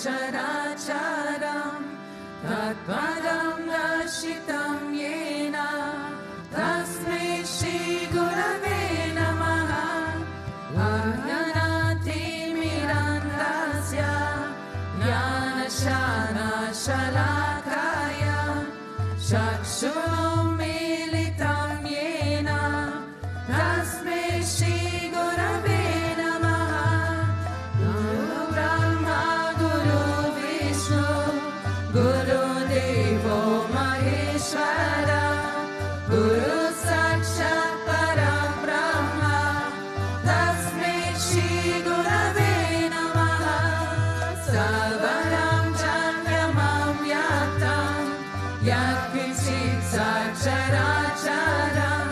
characharam tatpadam darshitam yena tasmai Shri Gurave namaha Ajnanati mirandasya jnanashana shalakaya chakshunam militam yena tasmai Shri Gurave namaha Guru Brahma Guru Vishnu Guru Devo Maheshwara Guru Sakshat Param Brahma Tasmai Shri Gurave namaha Sarvaram Janyamam Yatam Yat Kinchit Sacharacharam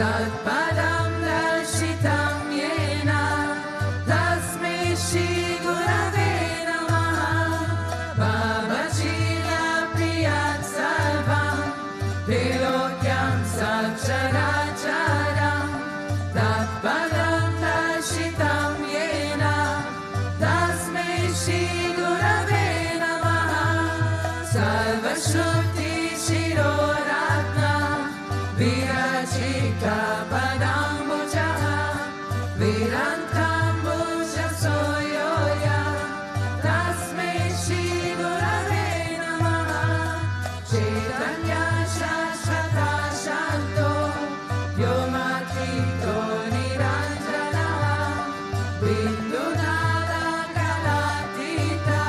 Tatpadam Darshitam Yena Tasmai Shri Gurave namaha Babajila Priyat Sarvam Trilokyam Sacharacharam Tatpadam Darshitam Yena Tasmai Shri Gurave namaha Sarvashruti Shiroratna Virajika Padambujaha Virantambuja Soyoya Tasmai Shri Gurave namaha Chaitanya Shashvata Shanto Vyomatito Niranjanaha Bindunada Kalatita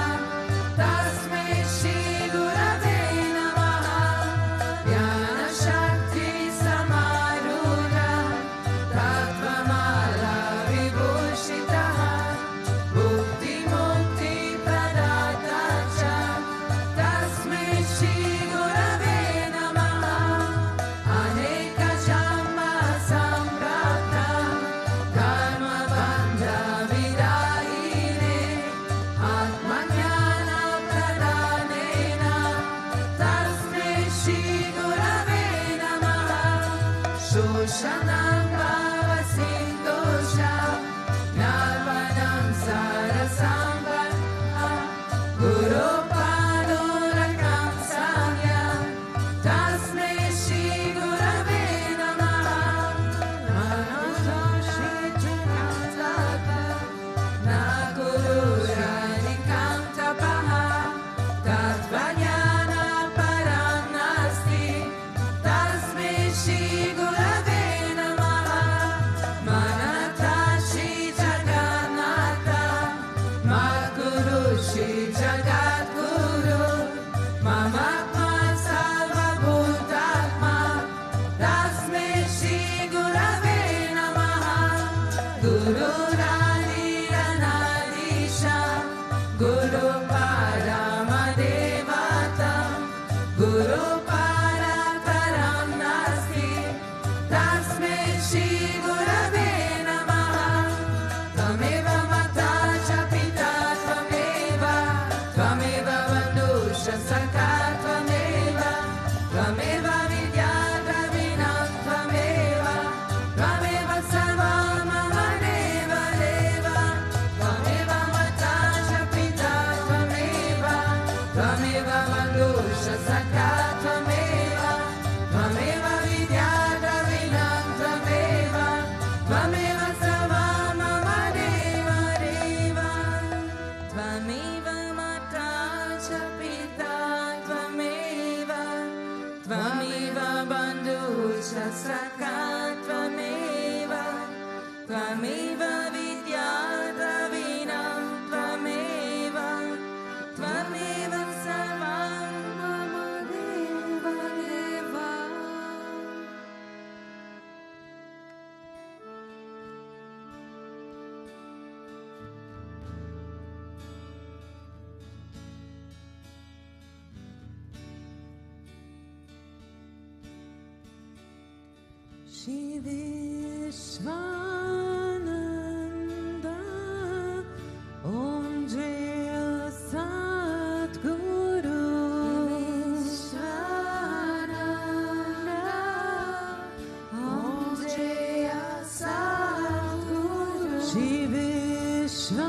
Tasmai Shri Gurave namaha Jnana Shakti Samarudha Tattvamala Vibhushitaha Bhukti Mukti Pradata Cha Tasmai Shri Gurave namaha Aneka Jamma Samprapta Dharma Bandha Vidahine Atmajnana Pradhanena Tasmai Shri Gurave namaha Shoshanam Bhava Sindosha Narvanam Sarasambhaha Guru Padurakam Samyam Tasmai Shri Gurave namaha Manusha Shri Janataka Na Guru Radhikam Tapaha Tatvajnana Param Nasti Tasmai Shri Gurave namaha Manata Shri Jagannatha Maguru Shri Jagadguru Mamatma Sarvabhutatma Tasmai Shri Gurave namaha Guru Raniranadisha Guru Paramadevata Guru Parakaram Nasti Tasmai Shri Gurave namaha Tvameva Mata cha Pita Tvameva Tvameva Bandusha Saka Tvameva Tvameva Vidya Dravinam Tvameva Tvameva Sarva Mama Deva Deva Tvameva Mata cha Pita Tvameva Tvameva Bandusha Saka Tvameva Tvameva Vidya Dravinam Tvameva Tvameva Sarva Mama Deva Deva Tvameva Mata cha Pita Tvameva Tvameva Bandusha Saka Tvameva Tvameva Vidya Dravinam Tvameva Tvameva Sarva Mama Deva Deva Shri Vishwananda Om Jaya Satguru Vishwananda Om Jaya Satguru Shri Vishwananda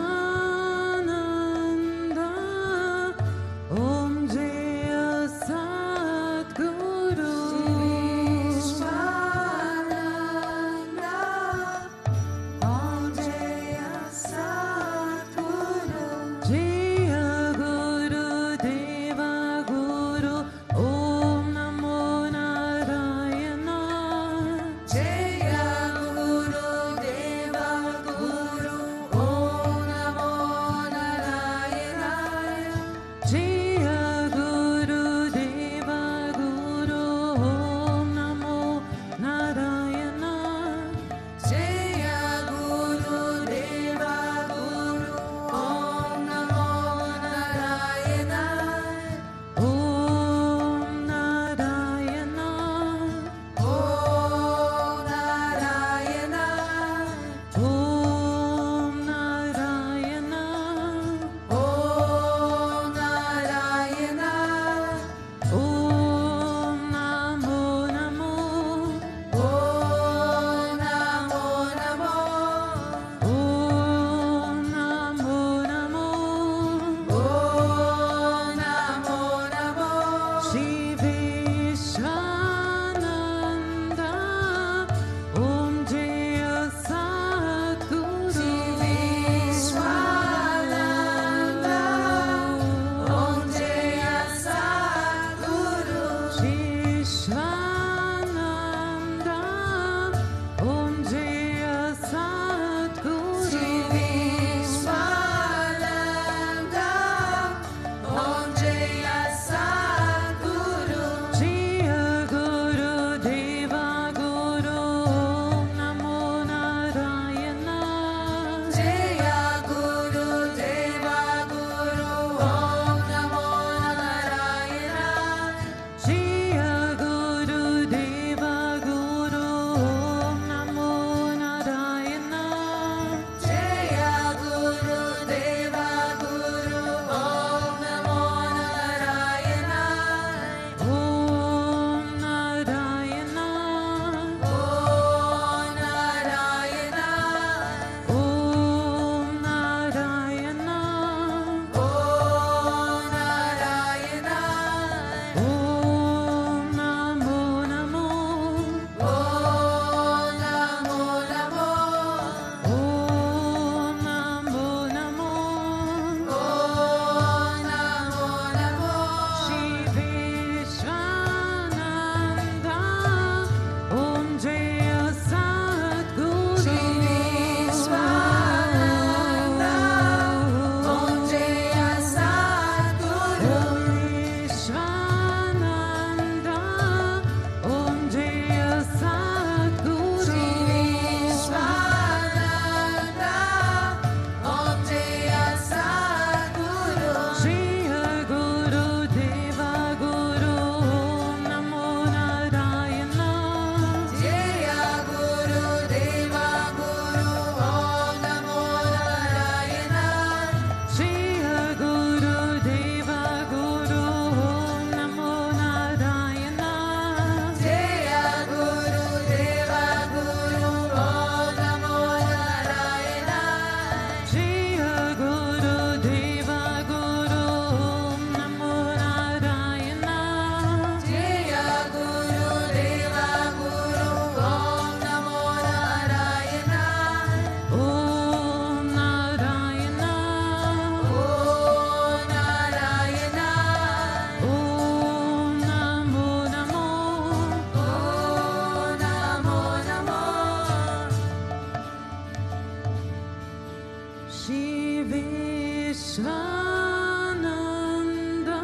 Shri Vishwananda,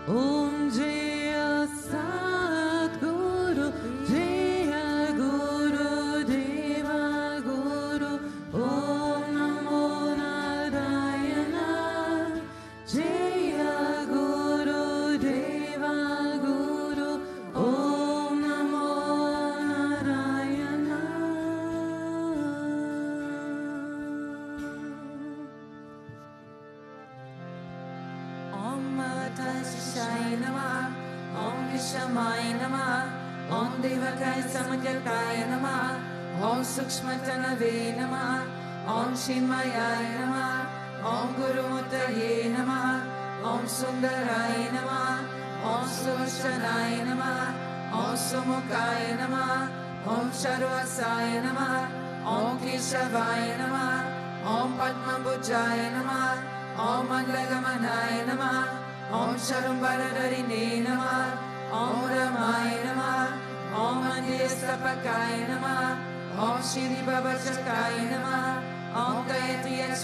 Om Jaya Sadguru, Jaya Guru Deva Guru, Om Namo Narayana, Jaya Guru Deva Guru, Om Namo Narayana. Om Matasishaya Namah, Om Vishamaya Namah, Om Devakaya Samajakaya Namah, Om Sukshmatanave Namah, Om Shinmayaya Namah, Om Gurumutaye Namah, Om Sundaraya Namah, Om Suvasanaya Namah, Om Sumukaya Namah, Om Sharvasaya Namah, Om Keshavaya Namah, Om Padmabhujaya Namah, Om Mandagamanaya Namah, Om Sharambaradharine Namah, Om Ramaya Namah, Om Andiyastapakaya Namah, Om Shri Bhutabhrteshwarnath Namah, Om Deities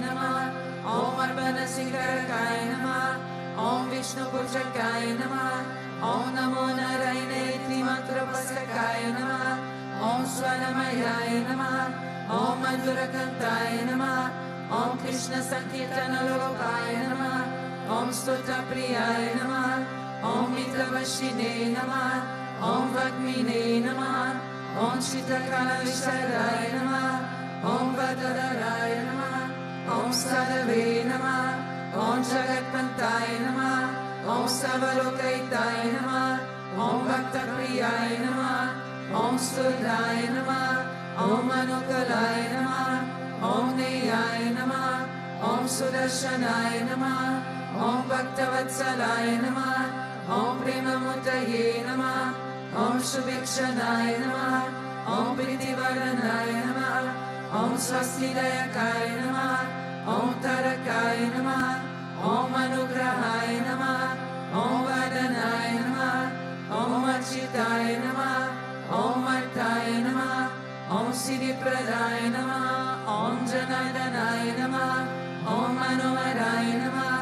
Namah, Om Arbanasikarakaya Namah, Om Vishnu Pujakaya Namah, Om Namo Narayane Mantrapasakaya Namah, Om Swaramayaya Namah, Om Madhurakantaya Namah, Om Krishna Sankirtana Lokaya Namah, Om Stuta Priyaya Namah, Om Mitravashine Namah, Om Vakmine Namah, Om Chitakala Visharaya Namah, Om Vadaraya Namah, Om Sarave Namah, Om Jagatpantaya Namah, Om Savalokaitai Namah, Om Bhakta Priyaya Namah, Om Sudaya Namah, Om Anukalaya Namah, Om Neyaya Namah, Om Sudarshanaya Namah, Om Bhaktavatsalaya Namah, Om Premamutaye Namah, Om Shubhikshanaya Namah, Om Pritivaranaya Namah, Om Swastidayakaya Namah, Om Tarakaya Namah, Om Anugrahaya Namah, Om Vadanaya Namah, Om Achitaya Namah, Om Artaya Namah, Om Siddhipradaya Namah, Om Janardanaya Namah, Om Manoharaya Namah,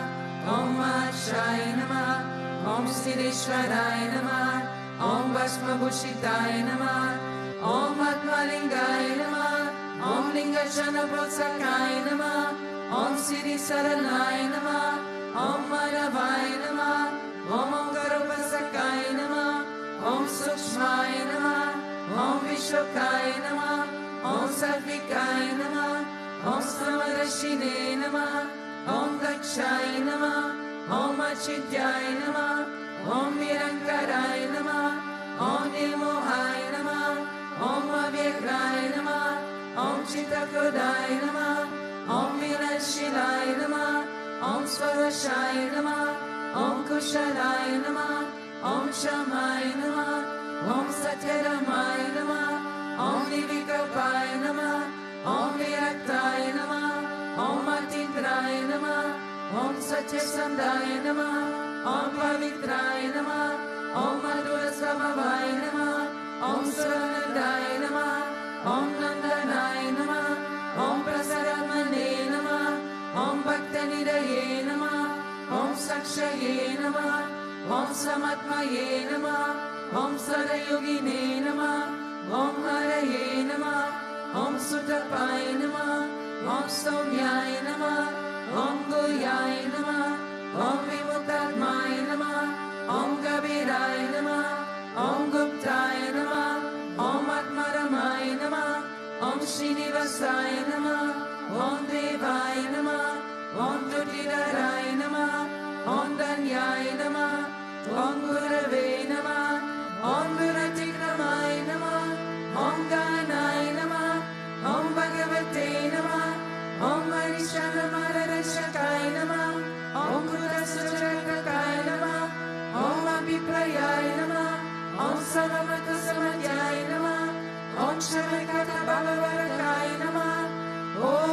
Om Mahashaya Namah, Om Siddheshwaraya Namah, Om Bhasmabhushitaya Namah, Om Atmalingaya Namah, Om Lingachanabhotsakaya Namah, Om Siddhi Saranaya Namah, Om Maravaya Namah, Om Angarupasakaya Namah, Om Sukshmaya Namah, Om Vishwakaya Namah, Om Satvikaya Namah, Om Samarashine Namah, Om Dakshaya Namah, Om Achityaya Namah, Om Nirankaraya Namah, Om Nirmohaya Namah, Om Avyagraya Namah, Om Chitakrodaya Namah, Om Vinashilaya Namah, Om Svavashaya Namah, Om Kushalaya Namah, Om Shamaya Namah, Om Satyaramaya Namah, Om Nivikapaya Namah, Om Viraktaya Namah, Om Atindraya Namah, Om Satyasandaya Namah, Om Pavitraya Namah, Om Madhurasvabhavaya Namah, Om Suranandaya Namah, Om Nandanaya Namah, Om Prasaramane Namah, Om Bhaktanidaye Namah, Om Sakshaye Namah, Om Samatmaye Namah, Om Sadayogine Namah, Om Haraye Namah, Om Sutapaye Namah, Om Soumyaye Namah, Om Goyaye Namah, Om Vimutatmaye Namah, Om Kabiraye Namah, Om Guptaye Namah, Om Atmaramaye Namah, Om Srinivasaya Namah, Om Devaye Namah, Om Tutidaraye Namah, Om Danyaye Namah, Om Gurave Namah, Om Guratikramaye Namah, Om Ganaye Namah, Om Bhagavate Namah, Om Marishanamaradashakaye Namah, Om Kudasachakakaye Namah, Om Abhiprayaya Namah, Om Samamata Samadhyaya Namah, Om Shamakata Bhavavarakaye Namah, Om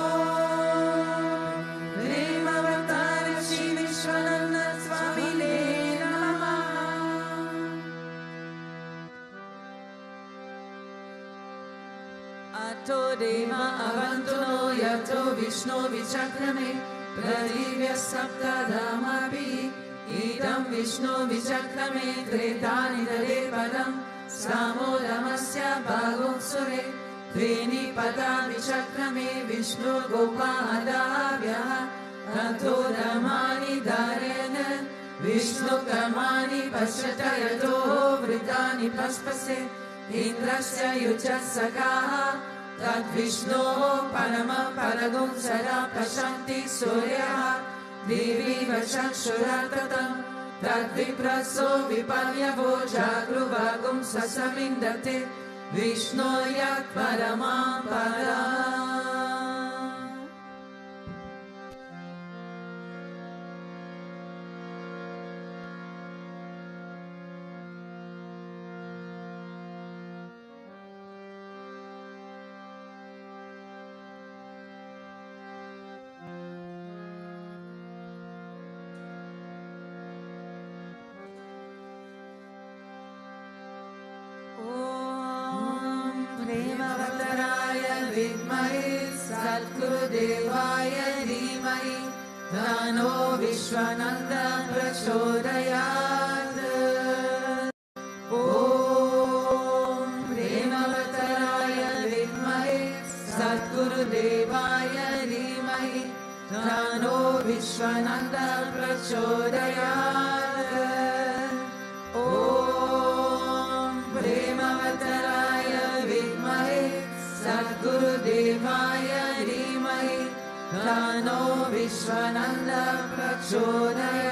Vishnu Vichakrame Pradivya Saptadamapi Idam Vishnu Vichakrame Tretani Dare Padam Samo Ramasya Bhagunsure Trini Pada Vichakrame Vishnu Gopadavya Tato Ramani Darena Vishnu Karmani Pashyatayato Vritani Paspase Indrasya Yuchasakaha Tad Vishnu Parama Paragunsara Pashanti Surya Devi Vachakshuratatam Tad Vipraso Vipalyavo Jagruvagum Sasamindate Vishnu Yat Paramam Param. Devaya Dhimai Dhano Vishwananda Prachodayat Om Premavattaraya Vidmahe Satguru Devaya Dhimai Dhano Vishwananda Prachodayat Om Premavattaraya Vidmahe Satguru Devaya Dhano Vishwananda Prachodayat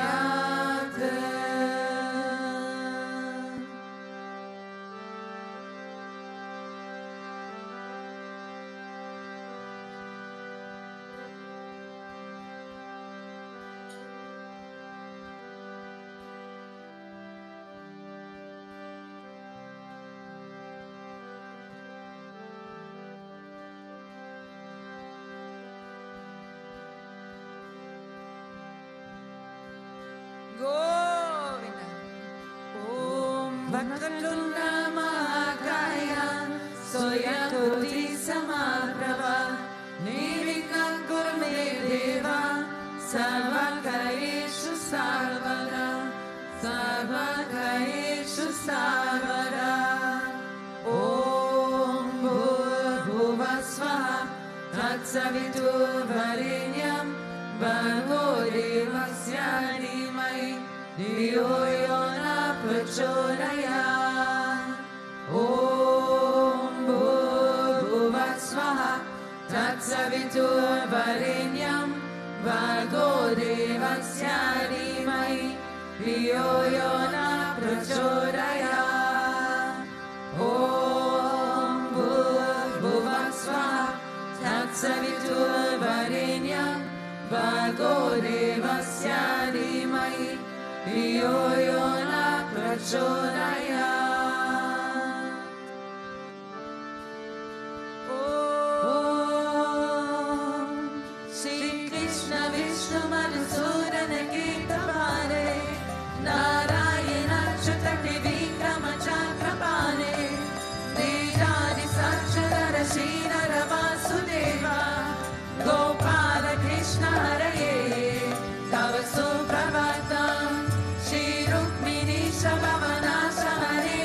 Govinda. Om Bhaktatunda Mahakaya Soyakuti Samaprabha Nirvighna Kurume Deva Sarvakareshu Sarvada Sarvakareshu Sarvada Om Bhurbhuva Swaha Tatsavitur Varenyam Bhargo Devasya Dhimai Dhiyo Yona Prachodayat Om Bhurbhuva Swaha Tatsavitur Varenyam Bhargo Devasya Dhimai Dhiyo Yona Prachodayat Om Bhurbhuva Swaha Tatsavitur Varenyam Bhargo Devasya Dhimai Dhiyo Yona Prachodayat Om Shri Krishna Vishnu Madhusudana Kirtapane Narayana Achyuta Vikrama Chakrapane Vijadi Satcharara Srinara Vasudeva Gopala Krishna Haraye Tava Suprabhatam Shri Rukmini Shabhavana Hare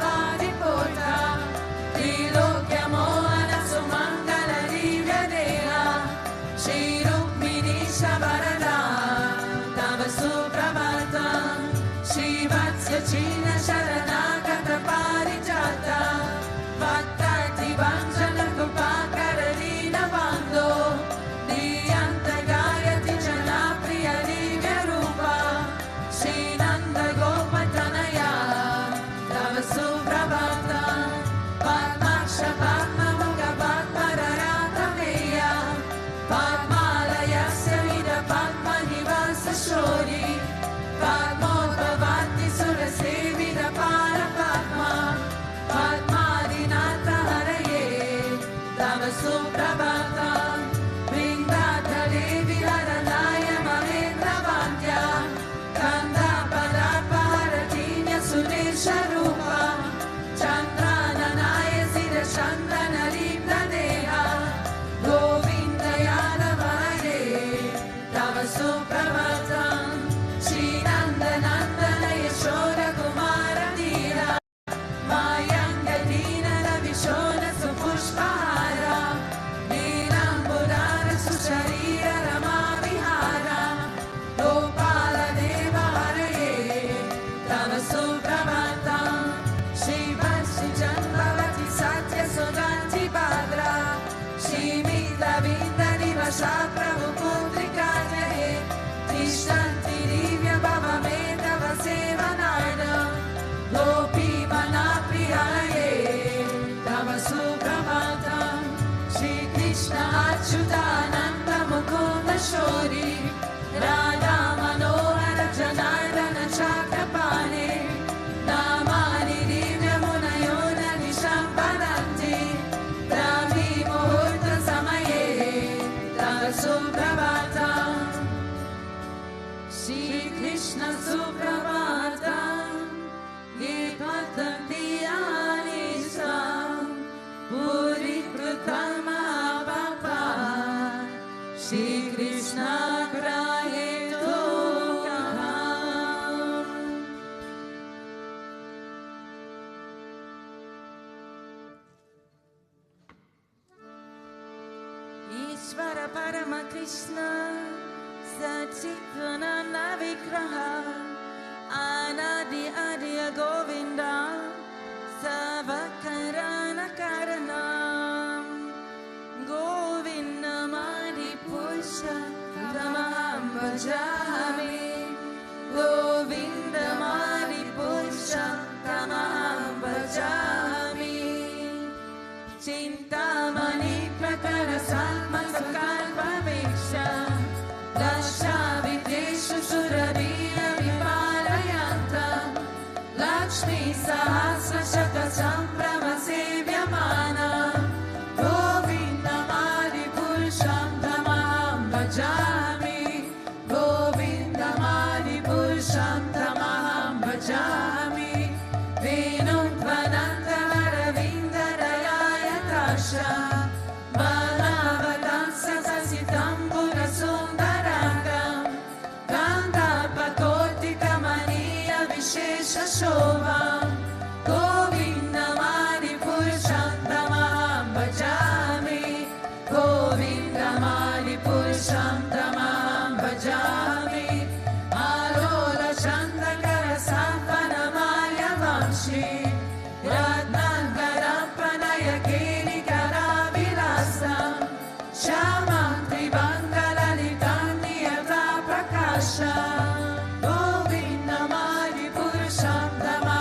Variputra, Trilokya Mohana Sumangala Divya Deha, Shri Rukmini Shavarada, Tava Suprabhatam, Shri Vatsya China Sharanagata Parijata, Bhaktati Vanjana Kupakaralina Bando, Diyanta Gayati Janapriya Divya Rupa, Shri Nanda Gopatanaya, Tava Suprabhatam, Padmaksha Padma Mukha Padma Rarata Meya, Padmalayasya Vida Padma Nivasa Shori, Padmodbhavati Surasevida Para Padma, Padmadinata Haraye, Tava Suprabhatam, Vrindatale Viharanaya Mahendra Vandya, Kanda Padapa Haratinya Sudesha Rupa, Chandrananaya Sira Chandana Lipta Deha, Govinda Yadavaye, Tava Suprabhatam, Shri Nanda Nandana Yashoda Kumara Dira, Mayanga Dina Ravishona Supushpahara, Nilambudara Susharira Rama Vihara, Gopala Deva Haraye, Tava Suprabhatam, Shri Vashi Janbhavati Satya Sudanti Bhadra, Shri Mita Vinda Nivasha Prabhu Putrikaya, Tishtanti Divya Bhava Meta Vaseva Nardam, Gopi Manapriyaye, Tava Suprabhatam, Shri Krishna Achyutananda Mukunda Shori, Radha Manohara Janardana Chakrapane, Namani Divya Munayona Nishambaranti, Brahmi Muhurta Samaye, Tava Suprabhatam, Shri Krishna Suprabhatam, Yepatanti Anisam, Puri Krutam Mahabhakta, Shri Krishna Graheto Kaham. Ishvara Parama Krishna, Satchitananda Vigraha, Anadi Adiya Govinda, Savakarana Karanam, Govinda Madi Pusha, Tamaham Bhajami, Govinda Madi Pusha, Tamaham Bhajami, Chintamani Prakara Satma Sakalpa Viksha, Dasha Videshu Surabhiya Vipalayantam, Lakshmi Sahasra Shaka Samprama Sevyamana, Govinda Madi Purusham Tamaham Bhajami, Govinda Madi Purusham Tamaham Bhajami, Venutvananda Varavinda Rayaya Tasha, Balavadansa Sasitambura Sundarangam, Kanda Pakoti Kamaniya Vishesha Shobham, Govinda Madi Purusham Tamaham Bhajami, Govinda Madi Purusham Tamaham Bhajami, Alola Chandakara Sapana Maya Vamshi, Ratnangaram Panaya Kiri Karavilasam, Shamam Tribangala Nitanyata Prakasha, Govinda Madi Purusham Tamaham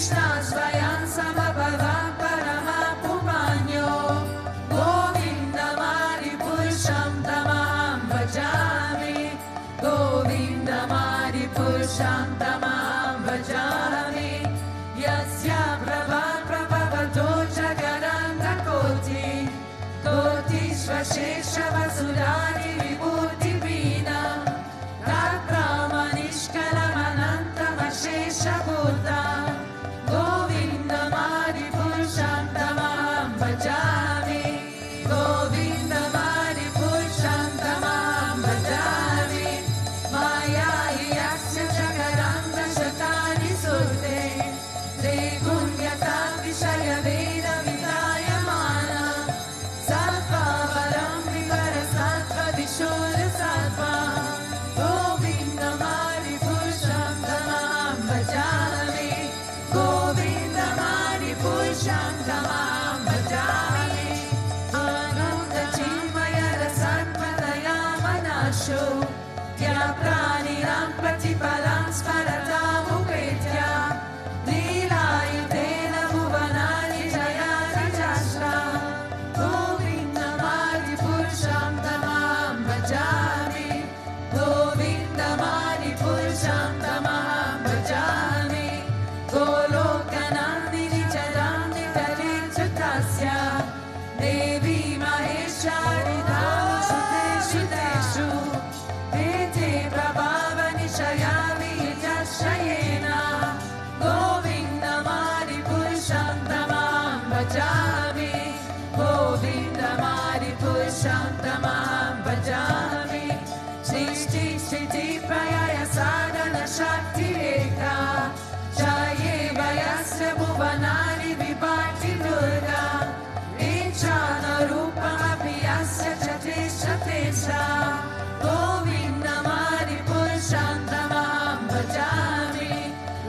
Krishna Swayam Samabhava Paramapumanyo Govinda Mari Purusham Tamaham Bhajami Govinda Mari Purusham Tamaham Bhajami Yasya Prabhavato Jagaranda Koti Koti Svashesha Vasudani Vibhuti Vina Tatramanishkalamanantam Ashesha Bhuta Govinda Mari Purusham Tamaham Bhajami Govinda Mari Purusham Tamaham Bhajami Maya Yasya Jagaranda Shatani Surte Trigunyata Vishaya Veda Vidayamana Sattva Varam Vivara Sattva Vishura Sattva Govinda Mari Purusham Tamaham Bhajami Govinda Mari Purusham Tamaham Bhajami Ananda Chimaya Rasatpadaya Manasho Kya Praniram Pratipalam Sparatam Upetya Leelayutena Bhuvanani Jaya Rajashra Govinda Mari Purusham Tamaham Bhajami Govinda Mari Purusham Tamaham Bhajami Golokanandini Chadani Tarichutasya Devi Maheshwari Dhamu Shuteshu Teshu Vete Prabhavani Shayami Yashayena Govinda Mari Purusham Tamaham Bhajami Govinda Mari Purusham Tamaham Bhajami Srishti Shriti Prayaya Sadhana Shakti Rekha Jaye Vayasya Bhuvanani Vibhati Durga Echana Rupam Apiyasya Chatesha Tesha Govinda Mari Purusham Tamaham Bhajami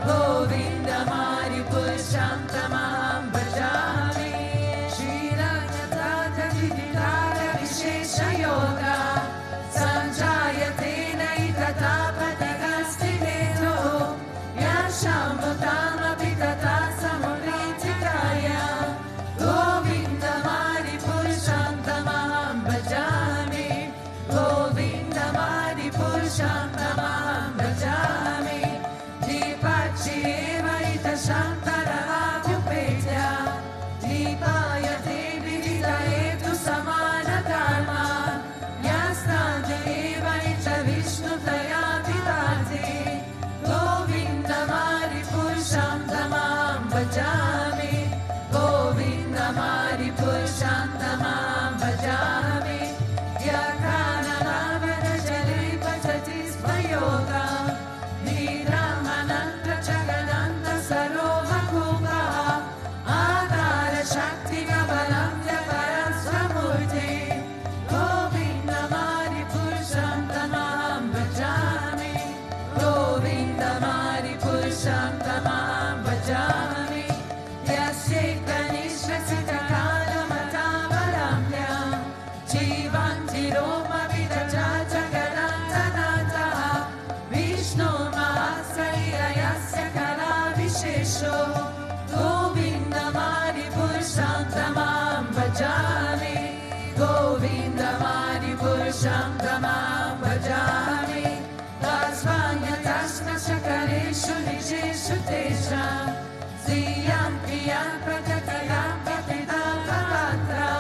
Govinda Mari Purusham Tamaham Bhajami Shriranyatata Vididara Vishesha Yoga Sanjayate Naitata Patigasti Vedo Yasham Bhutama Pitata Samuritikaya Govinda Mari Purusham Tamaham Bhajami Govinda Mari Purusham Tamaham Bhajami Dipachi Eva Ita Shantara Abhyupetya Dipayate Vividayetu Samana Dharma Yastante Eva Ita Vishnu Tayatitati Govinda Mari Purusham Tamaham Bhajami Govinda Mari Purusham Tamaham Bhajami Yakana Ravana Jale Pachati Svayoga Niramananta Jagananta Saroha Kupa Adara Shakti Gabalamya Parasvamurti Govinda Mari Purusham Tamaham Bhajami Govinda Mari Purusham Tamaham Bhajami Yasya Kanishvasita Kalamatabalamya Jivanti Roma Vidaja Jagadantanata Vishnu Mahasaya Yasya Kala Vishesho Govinda Mari Purusham Tamaham Bhajami Govinda Mari Purusham Tamaham Bhajami Vasvanya Tasma Shakareshu Nijeshu Tesha Sriyam Priyam Prajakayam Patidam Pavatra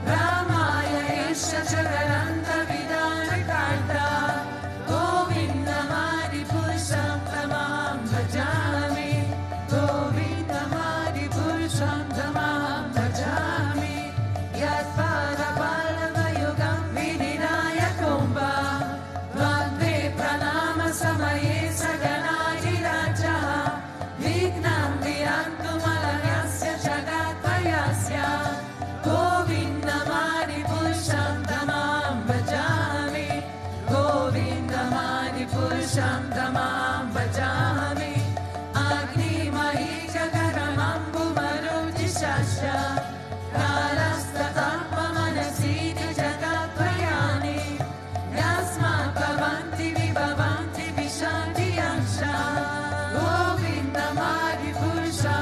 Ramaya Esha Jagaranta Vidana Karta Govinda Mari Purusham Tamaham Bhajami Govinda Mari Purusham Tamaham Bhajami Yatpada Pallava Yugam Vidinaya Kumbha Vande Pranama Samaye Saganadi Raja Vignam Viyantu Malayasya Jagatpayasya Govinda Mari Purusham Tamaham Bhajami Govinda Mari Purusham Tamaham Bhajami Agni Mahi Jagaramambu Maruti Shasya Kalastatapa Manasiti Jagatpayani Yasma Pavanti Vibhavanti Vishanti Yansha Govinda Mari Purusham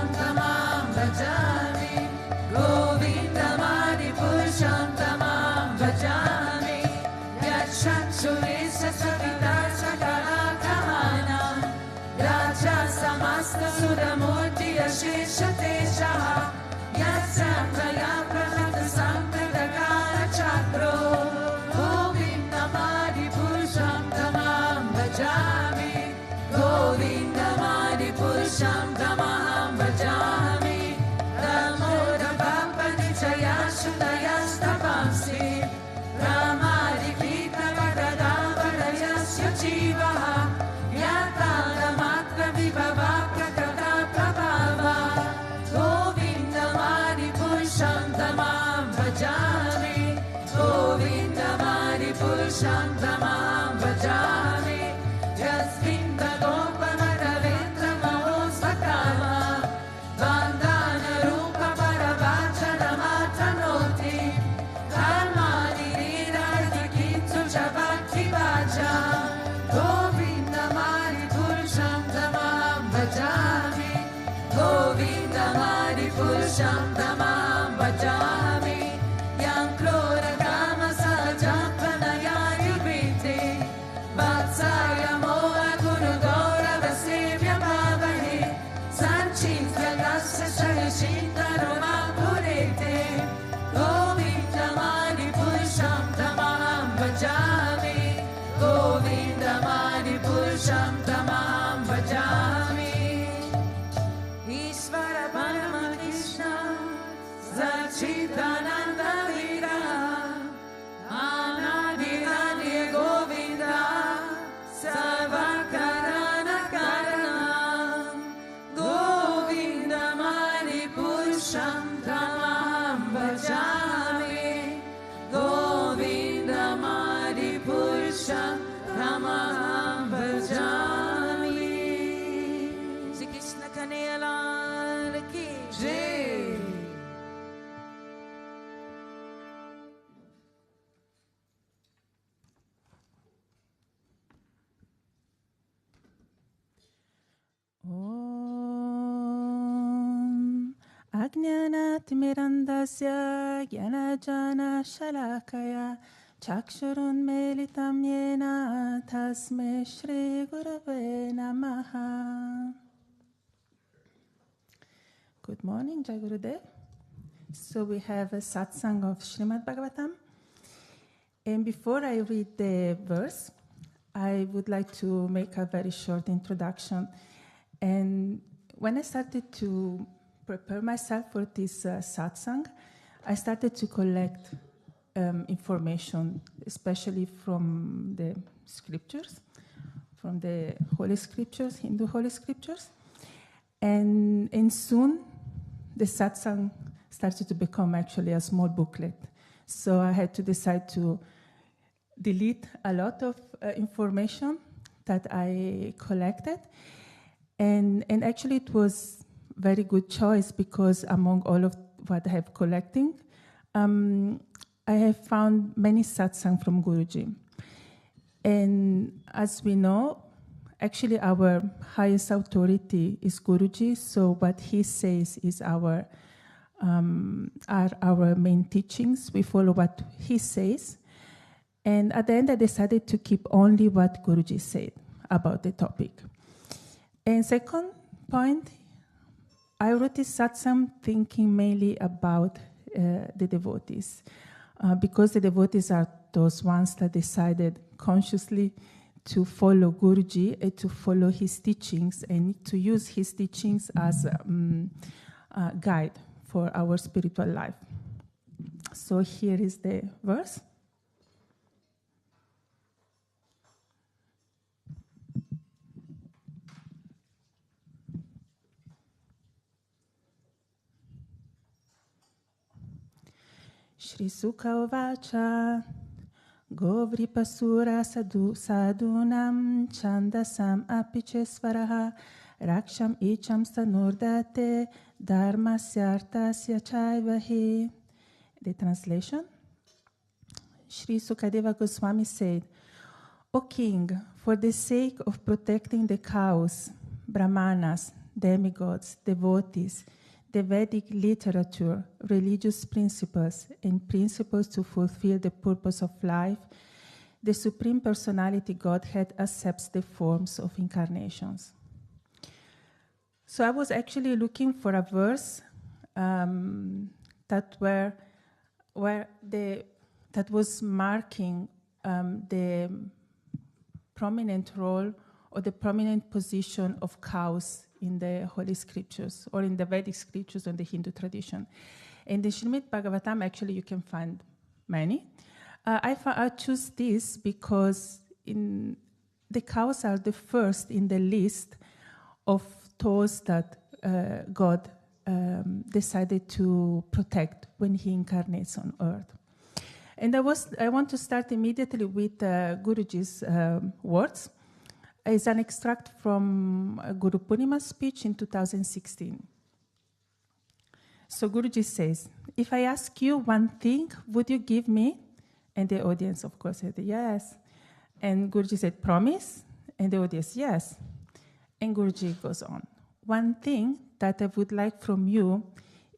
Samasta Suramurti Asheshatesha Yatsangaya Pranata Sampradakara Chakro Govindamadi Purusham Tamam Bhajami Govindamadi Purusham Tamam Bhajami Damodha Papa Nichaya Shudaya Stapamsi Ramadi Kita Vadada Vadayasya Jivaha Yatana Matra Vibhava Prakata Prabhava Govindamadi Purusham Tamam Bhajami Govindamadi Purusham Tamam Bhajami Yasminda Gopamara Vendra Mahosvatama Vandana Rupa Paravachana Matanoti Karmani Nirarthi Kitsu Chabakti Vaja Govindamadi Purusham Tamam Bhajami Govindamadi Purusham Tamam Bhajami Yanklora Kama Saja Pranayani Viti Vatsaya Moha Guru Gaurava Sevya Bhavahe Sanchitya Gassa Shayashinta Roma Purete Govindamadi Purusham Tamam Bhajami Govindamadi Purusham Tamam Bhajami Ishvara Parama Krishna Sachidananda Viraha Anadi Adi Govinda Sarvakarana Karanam Govindamadi Purusham Tamam Bhajami Govindamadi Purusham Tamam Bhajami Shri Krishna Kanhaiya Lal Ki Jai. Om Ajnanatimirandasya Gyanajana Shalakaya Chakshurun Melitam Yena Tasme Shri Gurave Namaha. Good morning, Jai Gurudev. So we have a satsang of Srimad Bhagavatam. And before I read the verse, I would like to make a very short introduction. And when I started to prepare myself for this satsang, I started to collect information, especially from the scriptures, from the Holy Scriptures, Hindu Holy Scriptures. And soon the satsang started to become actually a small booklet. So I had to decide to delete a lot of information that I collected. And actually it was very good choice because among all of what I have collecting, I have found many satsang from Guruji. And as we know, actually our highest authority is Guruji, so what he says is are our main teachings. We follow what he says. And at the end I decided to keep only what Guruji said about the topic. And second point, I wrote this satsang thinking mainly about the devotees, because the devotees are those ones that decided consciously to follow Guruji and to follow his teachings and to use his teachings as a guide for our spiritual life. So here is the verse. Shri Sukha Uvacha Govripasura sadunam chandasam apichesvaraha raksham icham stanurdate dharmasyartasya chaivahi. The translation. Shri Sukadeva Goswami said, O king, for the sake of protecting the cows, brahmanas, demigods, devotees, the Vedic literature, religious principles, and principles to fulfill the purpose of life, the Supreme Personality Godhead accepts the forms of incarnations. So I was actually looking for a verse that was marking the prominent role or the prominent position of cows in the Holy Scriptures or in the Vedic Scriptures and the Hindu tradition. In the Srimad Bhagavatam, actually, you can find many. I choose this because the cows are the first in the list of those that God decided to protect when He incarnates on earth. And I want to start immediately with Guruji's words. It's an extract from Guru Purnima's speech in 2016. So Guruji says, "If I ask you one thing, would you give me?" And the audience, of course, said yes. And Guruji said, "Promise?" And the audience, yes. And Guruji goes on. "One thing that I would like from you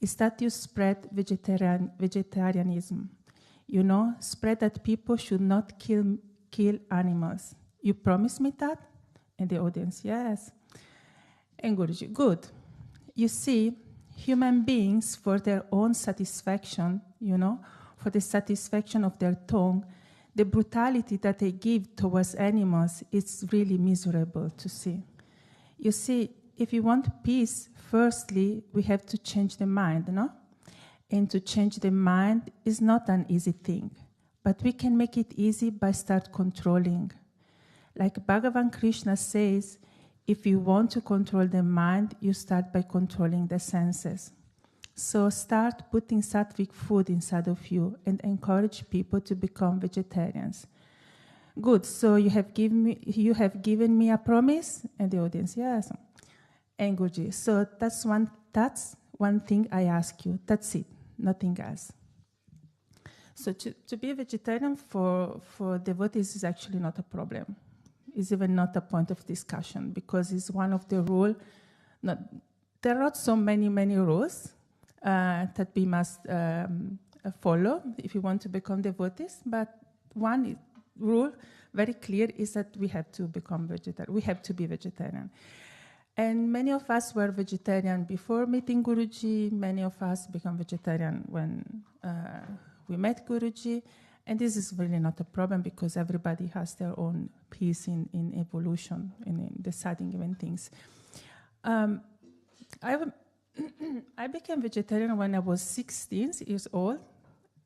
is that you spread vegetarianism. You know, spread that people should not kill animals. You promise me that?" And the audience, yes. And Guruji, "Good. You see, human beings, for their own satisfaction, you know, for the satisfaction of their tongue, the brutality that they give towards animals is really miserable to see. You see, if you want peace, firstly, we have to change the mind, no? And to change the mind is not an easy thing, but we can make it easy by start controlling. Like Bhagavan Krishna says, if you want to control the mind, you start by controlling the senses. So start putting sattvic food inside of you and encourage people to become vegetarians." Good, so you have given me a promise? And the audience, yes. And Guruji, so that's one thing I ask you. That's it, nothing else. So to be a vegetarian for devotees is actually not a problem. It's even not a point of discussion because it's one of the rules. There are not so many rules that we must follow if we want to become devotees, but one rule, very clear, is that we have to become vegetarian. We have to be vegetarian. And many of us were vegetarian before meeting Guruji. Many of us become vegetarian when we met Guruji. And this is really not a problem because everybody has their own piece in evolution and in deciding even things. I became vegetarian when I was 16 years old,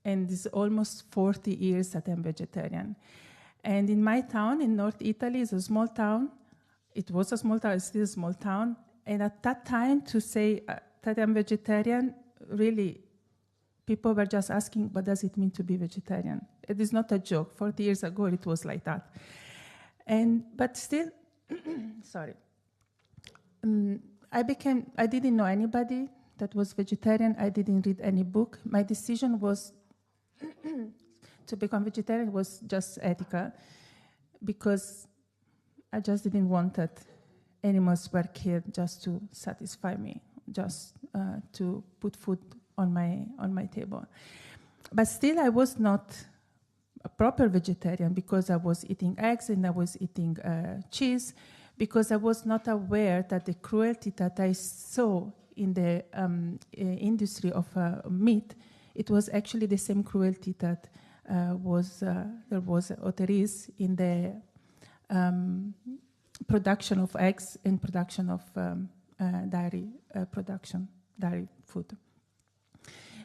and it's almost 40 years that I'm vegetarian. And in my town in North Italy, it's a small town. It was a small town, it's still a small town. And at that time, to say that I'm vegetarian, really, people were just asking, what does it mean to be vegetarian? It is not a joke. 40 years ago, it was like that. But still, sorry. I didn't know anybody that was vegetarian. I didn't read any book. My decision was to become vegetarian was just ethical because I just didn't want that animals were killed just to satisfy me, just to put food on my table. But still, I was not a proper vegetarian because I was eating eggs and I was eating cheese, because I was not aware that the cruelty that I saw in the industry of meat, it was actually the same cruelty that there is in the production of eggs and production of dairy food.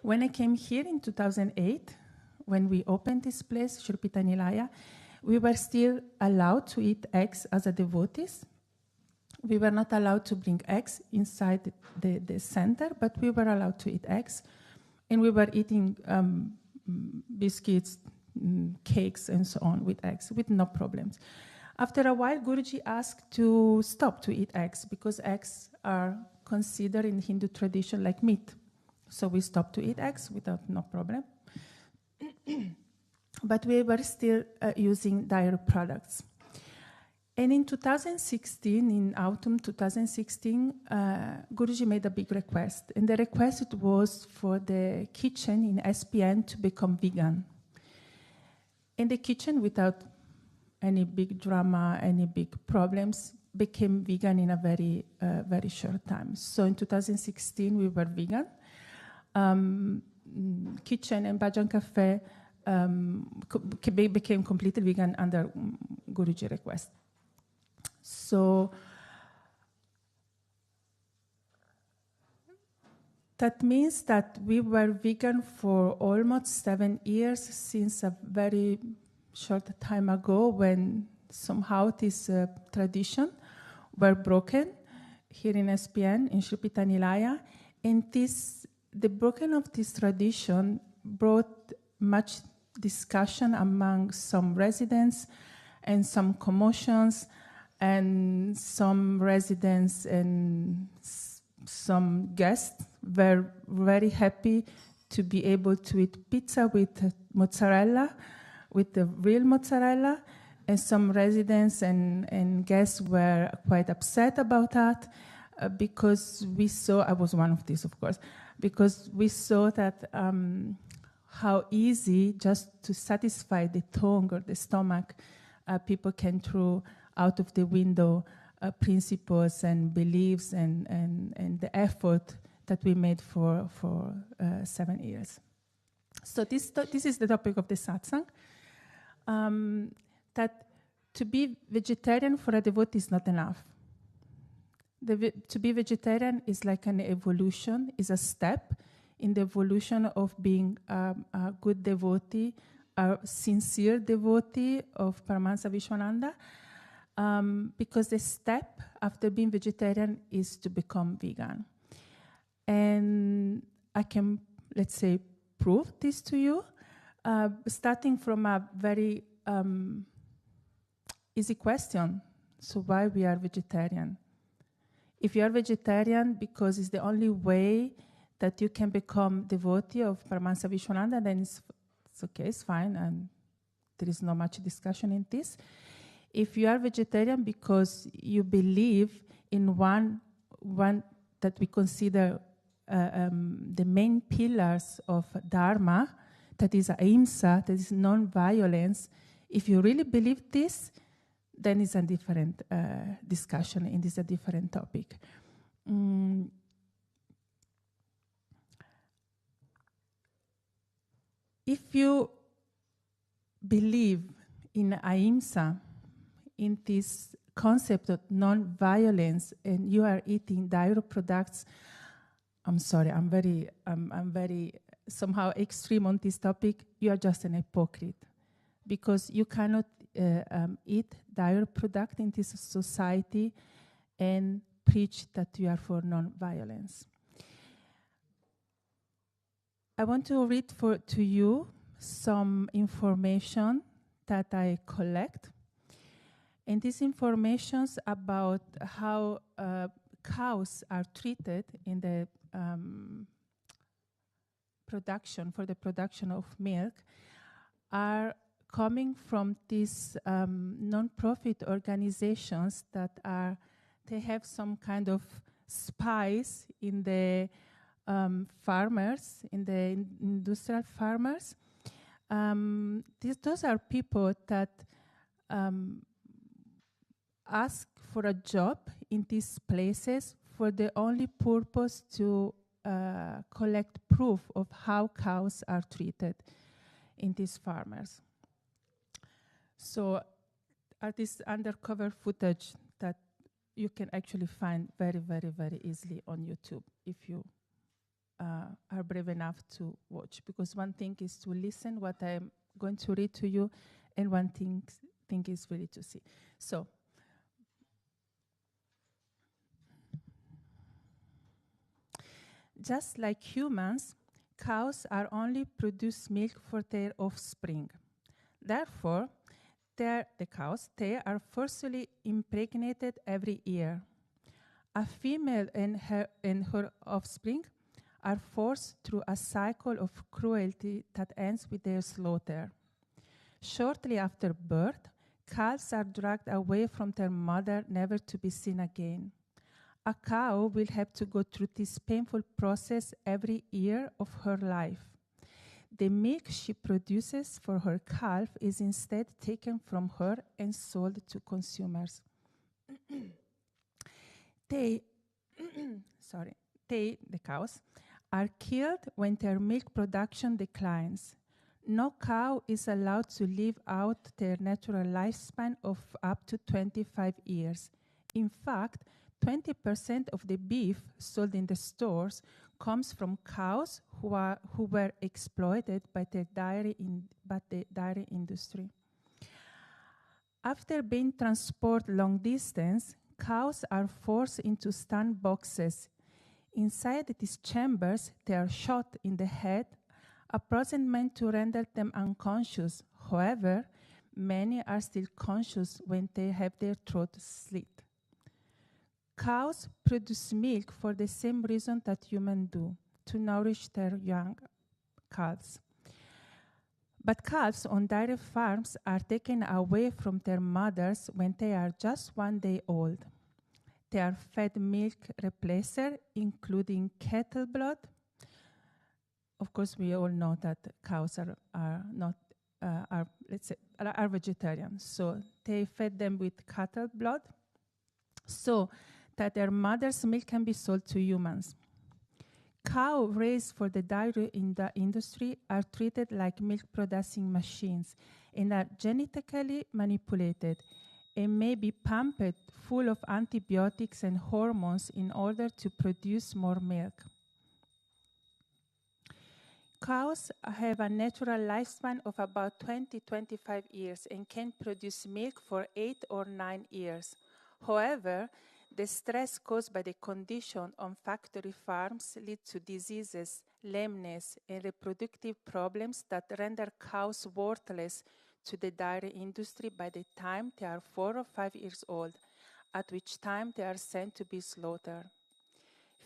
When I came here in 2008, when we opened this place, Sri Nilaya, we were still allowed to eat eggs as a devotees. We were not allowed to bring eggs inside the center, but we were allowed to eat eggs. And we were eating biscuits, cakes, and so on with eggs, with no problems. After a while, Guruji asked to stop to eat eggs because eggs are considered in Hindu tradition like meat. So we stopped to eat eggs without no problem. But we were still using dairy products. And in 2016, in autumn 2016, Guruji made a big request. And the request was for the kitchen in SPN to become vegan. And the kitchen, without any big drama, any big problems, became vegan in a very short time. So in 2016, we were vegan. Kitchen and Bhajan Cafe became completely vegan under Guruji request. So that means that we were vegan for almost 7 years, since a very short time ago, when somehow this tradition were broken here in SPN, in Sri Nilaya. And the breaking of this tradition brought much discussion among some residents and some commotions, and some residents and some guests were very happy to be able to eat pizza with mozzarella, with the real mozzarella, and some residents and guests were quite upset about that because we saw, I was one of these, of course, because we saw that how easy just to satisfy the tongue or the stomach people can throw out of the window principles and beliefs and the effort that we made for 7 years. So this is the topic of the satsang. That to be vegetarian for a devotee is not enough. To be vegetarian is like an evolution, is a step in the evolution of being a good devotee, a sincere devotee of Paramahamsa Vishwananda, because the step after being vegetarian is to become vegan. And I can, let's say, prove this to you, starting from a very easy question. So why we are vegetarian? If you are vegetarian because it's the only way that you can become devotee of Paramahamsa Vishwananda, then it's okay, it's fine, and there is not much discussion in this. If you are vegetarian because you believe in one that we consider the main pillars of Dharma, that is ahimsa, that is non-violence, if you really believe this, then it's a different discussion, and it's a different topic. If you believe in ahimsa, in this concept of non-violence, and you are eating dairy products, I'm sorry, I'm very somehow extreme on this topic. You are just an hypocrite, because you cannot eat dairy product in this society and preach that you are for non-violence. I want to read to you some information that I collect. And this information is about how cows are treated in the production of milk are coming from these non-profit organizations that they have some kind of spies in the farmers, in the industrial farmers. Those are people that ask for a job in these places for the only purpose to collect proof of how cows are treated in these farmers. So this undercover footage that you can actually find very, very, very easily on YouTube if you are brave enough to watch. Because one thing is to listen what I'm going to read to you, and one thing is really to see. So, just like humans, cows are only produce milk for their offspring. Therefore, the cows, they are forcibly impregnated every year. A female and her offspring are forced through a cycle of cruelty that ends with their slaughter. Shortly after birth, calves are dragged away from their mother, never to be seen again. A cow will have to go through this painful process every year of her life. The milk she produces for her calf is instead taken from her and sold to consumers. They, the cows, are killed when their milk production declines. No cow is allowed to live out their natural lifespan of up to 25 years. In fact, 20% of the beef sold in the stores comes from cows who were exploited by the dairy industry. After being transported long distance, cows are forced into stun boxes. Inside these chambers, they are shot in the head, a process meant to render them unconscious. However, many are still conscious when they have their throat slit. Cows produce milk for the same reason that humans do, to nourish their young calves. But calves on dairy farms are taken away from their mothers when they are just 1 day old. They are fed milk replacer, including cattle blood. Of course, we all know that cows are vegetarian, so they fed them with cattle blood, so that their mother's milk can be sold to humans. Cows raised for the dairy industry are treated like milk-producing machines and are genetically manipulated and may be pumped full of antibiotics and hormones in order to produce more milk. Cows have a natural lifespan of about 20-25 years and can produce milk for 8 or 9 years. However, the stress caused by the condition on factory farms leads to diseases, lameness, and reproductive problems that render cows worthless to the dairy industry by the time they are 4 or 5 years old, at which time they are sent to be slaughtered.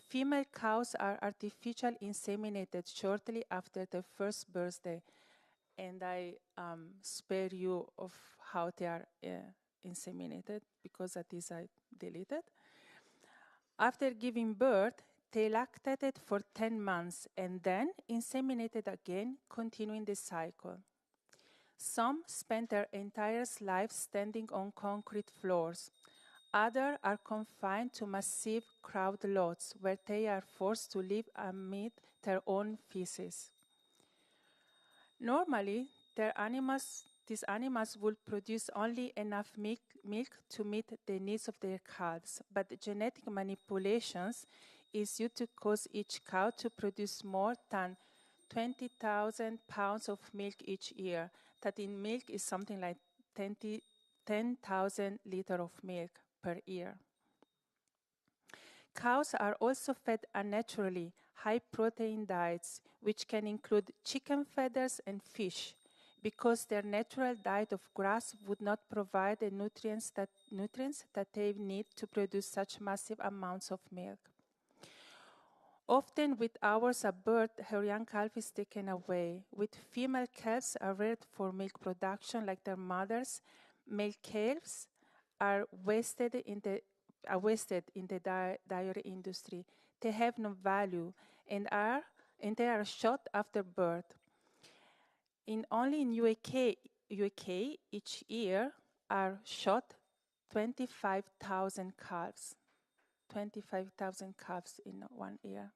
Female cows are artificially inseminated shortly after their first birthday, and I spare you of how they are inseminated because that is I deleted. After giving birth, they lactated for 10 months and then inseminated again, continuing the cycle. Some spend their entire lives standing on concrete floors. Others are confined to massive crowd lots where they are forced to live amid their own feces. Normally, these animals will produce only enough milk to meet the needs of their calves, but genetic manipulations is used to cause each cow to produce more than 20,000 pounds of milk each year. That in milk is something like 10,000 liters of milk per year. Cows are also fed unnaturally high-protein diets, which can include chicken feathers and fish, because their natural diet of grass would not provide the nutrients that they need to produce such massive amounts of milk. Often, with hours of birth, her young calf is taken away. With female calves are reared for milk production like their mothers, male calves are wasted in the dairy industry. They have no value and they are shot after birth. Only in UK each year are shot 25,000 calves. 25,000 calves in 1 year.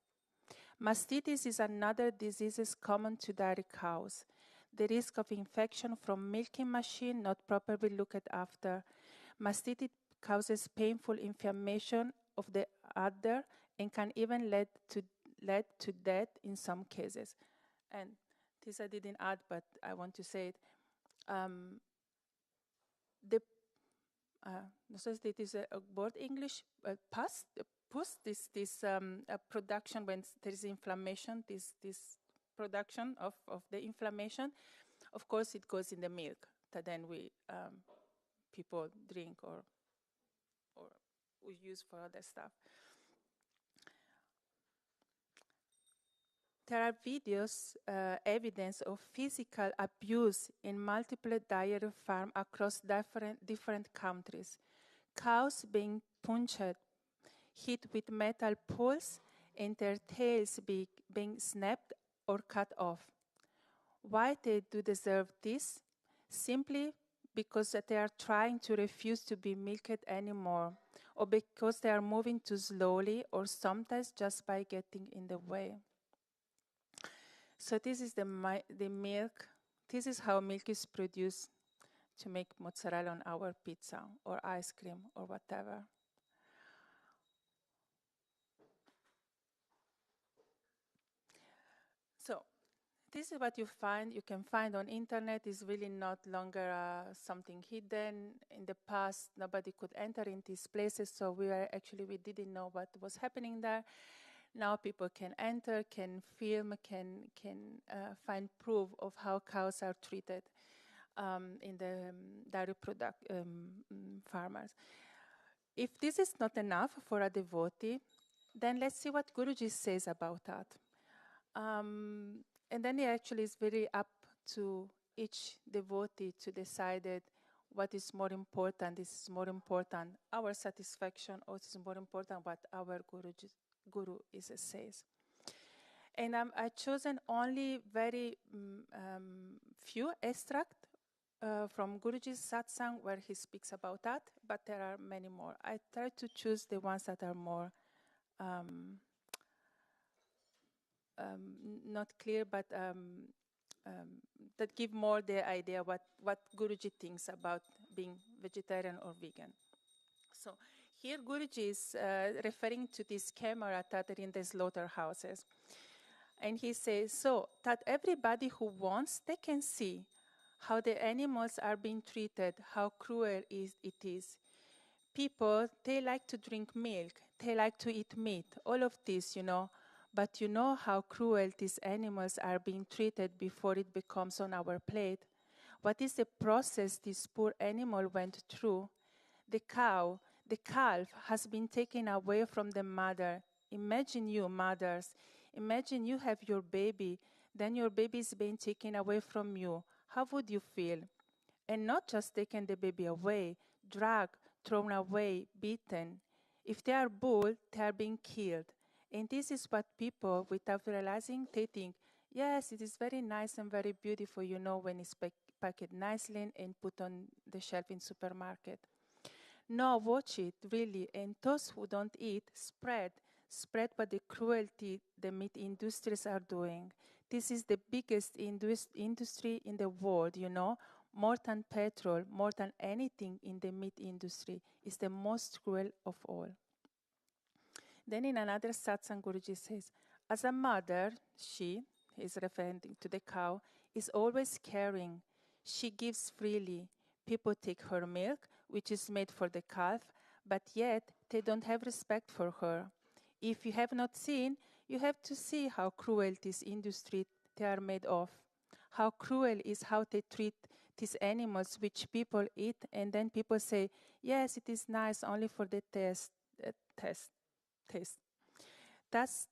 Mastitis is another disease common to dairy cows. The risk of infection from milking machine not properly looked after. Mastitis causes painful inflammation of the udder and can even lead to death in some cases. And this I didn't add, but I want to say it. It is a word English, pus, this production when there is inflammation, this production of the inflammation, of course it goes in the milk that then people drink or we use for other stuff. There are videos, evidence of physical abuse in multiple dairy farms across different countries. Cows being punched, hit with metal poles, and their tails being snapped or cut off. Why they do deserve this? Simply because they are trying to refuse to be milked anymore, or because they are moving too slowly, or sometimes just by getting in the way. So this is the milk. This is how milk is produced to make mozzarella on our pizza or ice cream or whatever. So this is what you find. You can find on internet. It's really not longer something hidden. In the past, nobody could enter in these places, so we didn't know what was happening there. Now people can enter, can film, can find proof of how cows are treated in the dairy product farmers. If this is not enough for a devotee, then let's see what Guruji says about that. And then it actually is very up to each devotee to decide what is more important. This is more important our satisfaction, or is more important what our Guru says. And I've chosen only very few extracts from Guruji's satsang where he speaks about that, but there are many more. I try to choose the ones that are more not clear, but that give more the idea what Guruji thinks about being vegetarian or vegan. So here Guruji is referring to this camera that are in the slaughterhouses. And he says, so that everybody who wants, they can see how the animals are being treated, how cruel it is. People, they like to drink milk, they like to eat meat, all of this, But you know how cruel these animals are being treated before it becomes on our plate. What is the process this poor animal went through? The calf has been taken away from the mother. Imagine you, mothers. Imagine you have your baby, then your baby is being taken away from you. How would you feel? And not just taking the baby away, dragged, thrown away, beaten. If they are bull, they are being killed. And this is what people, without realizing, they think, yes, it is very nice and very beautiful, when it's packed nicely and put on the shelf in supermarket. No, watch it, really. And those who don't eat, spread what the cruelty the meat industries are doing. This is the biggest industry in the world, More than petrol, more than anything in the meat industry. Is the most cruel of all. Then in another satsang, Guruji says, as a mother, she, is referring to the cow, is always caring. She gives freely. People take her milk, which is made for the calf, but yet they don't have respect for her. If you have not seen, you have to see how cruel this industry they are made of. How cruel is how they treat these animals which people eat, and then people say, yes, it is nice only for the taste. That's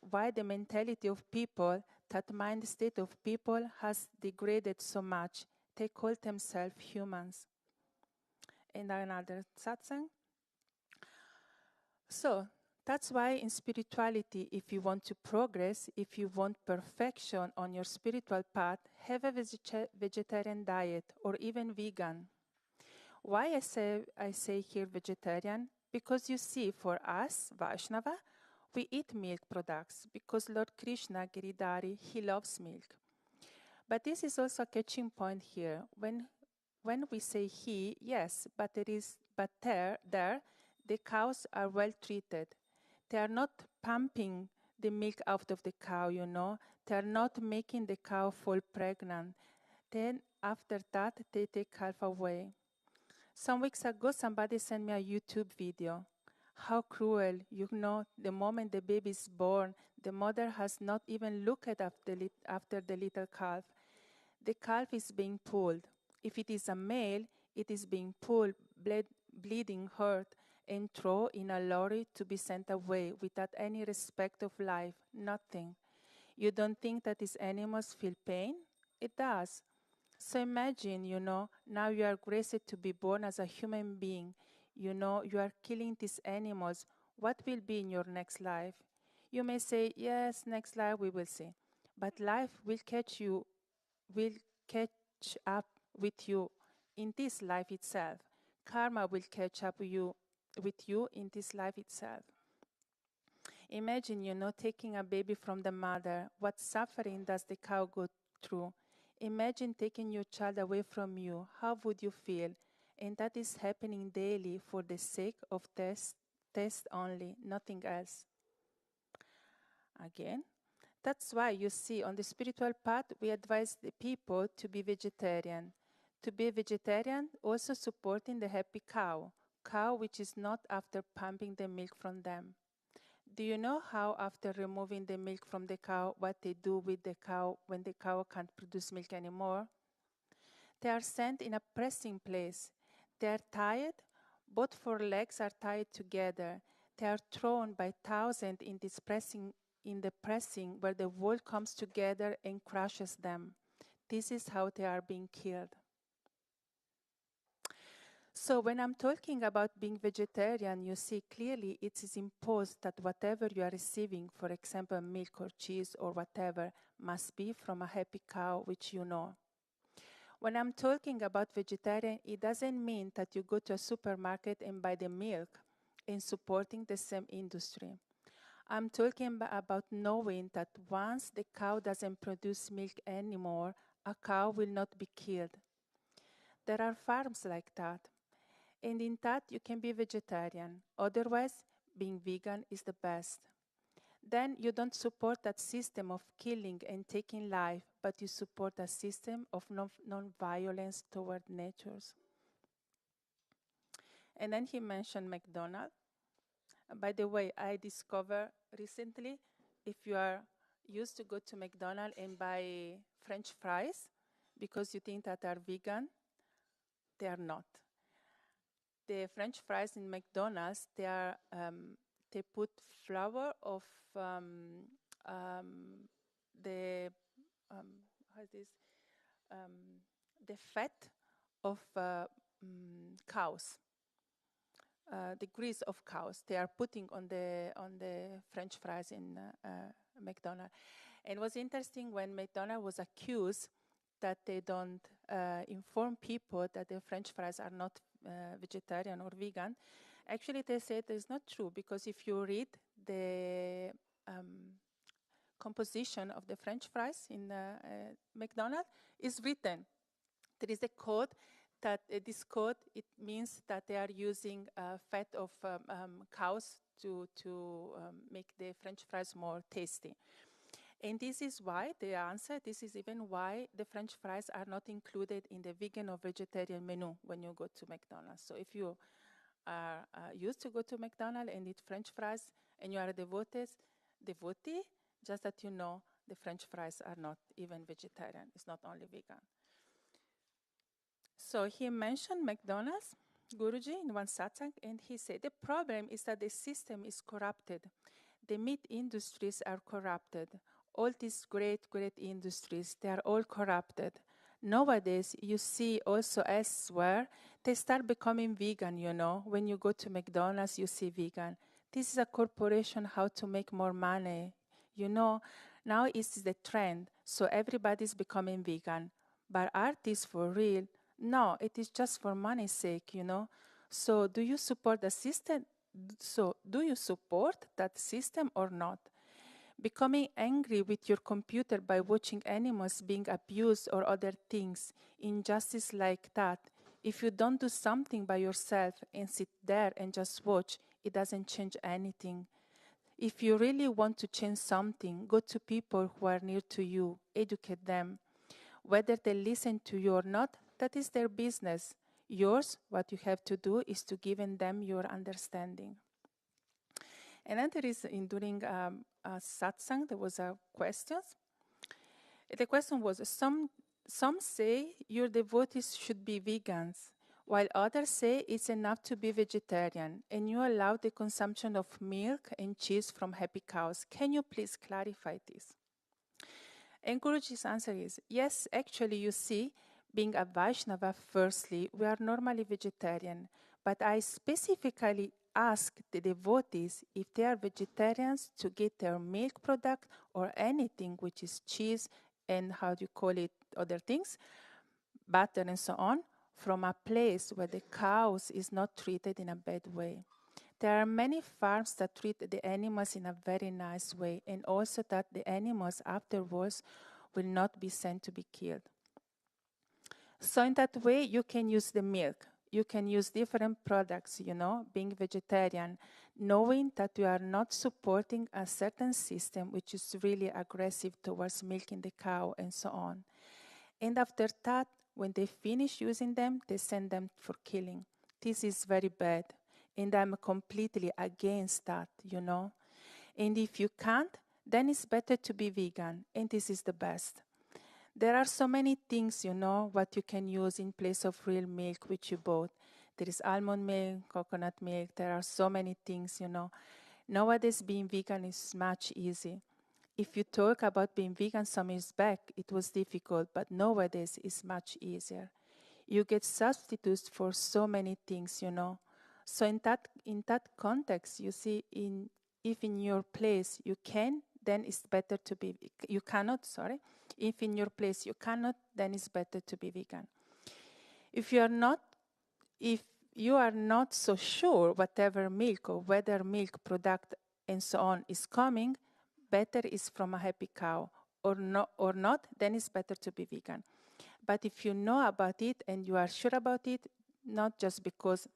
why the mentality of people, that mind state of people has degraded so much. They call themselves humans. And another satsang. So that's why in spirituality, if you want to progress, if you want perfection on your spiritual path, have a vegetarian diet or even vegan. Why I say here vegetarian? Because you see, for us, Vaishnava, we eat milk products because Lord Krishna, Giridhari, he loves milk. But this is also a catching point here. When we say he, yes, but there, the cows are well treated. They are not pumping the milk out of the cow, They are not making the cow fall pregnant. Then after that, they take calf away. Some weeks ago, somebody sent me a YouTube video. How cruel, the moment the baby is born, the mother has not even looked after the little calf. The calf is being pulled. If it is a male, it is being pulled, bleeding, hurt, and thrown in a lorry to be sent away without any respect of life, nothing. You don't think that these animals feel pain? It does. So imagine, now you are graced to be born as a human being. You are killing these animals. What will be in your next life? You may say, yes, next life we will see. But life will catch up with you in this life itself. Karma will catch up with you with you in this life itself. Imagine, taking a baby from the mother. What suffering does the cow go through? Imagine taking your child away from you. How would you feel? And that is happening daily for the sake of test only, nothing else. Again, that's why you see on the spiritual path, we advise the people to be vegetarian. To be vegetarian, also supporting the happy cow which is not after pumping the milk from them. Do you know how after removing the milk from the cow, what they do with the cow when the cow can't produce milk anymore? They are sent in a pressing place. They are tied. Both four legs are tied together. They are thrown by thousands in the pressing where the wall comes together and crushes them. This is how they are being killed. So when I'm talking about being vegetarian, you see clearly it is imposed that whatever you are receiving, for example, milk or cheese or whatever, must be from a happy cow, which you know. When I'm talking about vegetarian, it doesn't mean that you go to a supermarket and buy the milk and supporting the same industry. I'm talking about knowing that once the cow doesn't produce milk anymore, a cow will not be killed. There are farms like that. And in that, you can be vegetarian. Otherwise, being vegan is the best. Then you don't support that system of killing and taking life, but you support a system of non-violence toward natures. And then he mentioned McDonald's. By the way, I discovered recently, if you are used to go to McDonald's and buy French fries because you think that they are vegan, they are not. The French fries in McDonald's, they put flour of the fat of cows, the grease of cows. They are putting on the French fries in McDonald's. And it was interesting when McDonald's was accused that they don't inform people that the French fries are not vegetarian or vegan. Actually, they said it's not true, because if you read the composition of the French fries in McDonald's, it's written. There is a code that this code, it means that they are using fat of cows to make the French fries more tasty. And this is why, the answer, this is even why the French fries are not included in the vegan or vegetarian menu when you go to McDonald's. So if you are used to go to McDonald's and eat French fries and you are a devotee, just that you know the French fries are not even vegetarian. It's not only vegan. So he mentioned McDonald's, Guruji, in one satsang, and he said, the problem is that the system is corrupted. The meat industries are corrupted. All these great industries, they are all corrupted. Nowadays, you see also elsewhere, they start becoming vegan, When you go to McDonald's, you see vegan. This is a corporation, how to make more money. Now it's the trend, so everybody's becoming vegan. But artists for real, no, it is just for money's sake, So do you support the system? So do you support that system or not? Becoming angry with your computer by watching animals being abused or other things, injustice like that, if you don't do something by yourself and sit there and just watch, it doesn't change anything. If you really want to change something, go to people who are near to you, educate them. Whether they listen to you or not, that is their business. Yours, what you have to do is to give them your understanding. And then there is, during a satsang, there was a question. The question was, some say your devotees should be vegans, while others say it's enough to be vegetarian, and you allow the consumption of milk and cheese from happy cows. Can you please clarify this? And Guruji's answer is, yes, actually, you see, being a Vaishnava, firstly, we are normally vegetarian, but I specifically ask the devotees if they are vegetarians to get their milk product or anything which is cheese and other things, butter and so on, from a place where the cows is not treated in a bad way. There are many farms that treat the animals in a very nice way, and also that the animals afterwards will not be sent to be killed. So in that way, you can use the milk. You can use different products, being vegetarian, knowing that you are not supporting a certain system which is really aggressive towards milking the cow and so on. And after that, when they finish using them, they send them for killing. This is very bad. And I'm completely against that, And if you can't, then it's better to be vegan. And this is the best. There are so many things, what you can use in place of real milk which you bought. There is almond milk, coconut milk. There are so many things, Nowadays, being vegan is much easy. If you talk about being vegan some years back, it was difficult, but nowadays it's much easier. You get substitutes for so many things, So in that context, you see, if in your place you can, then it's better to be. You cannot. If in your place you cannot, then it's better to be vegan. If you are not so sure whatever milk or whether milk product and so on is coming, better is from a happy cow or not, then it's better to be vegan. But if you know about it and you are sure about it, not just because,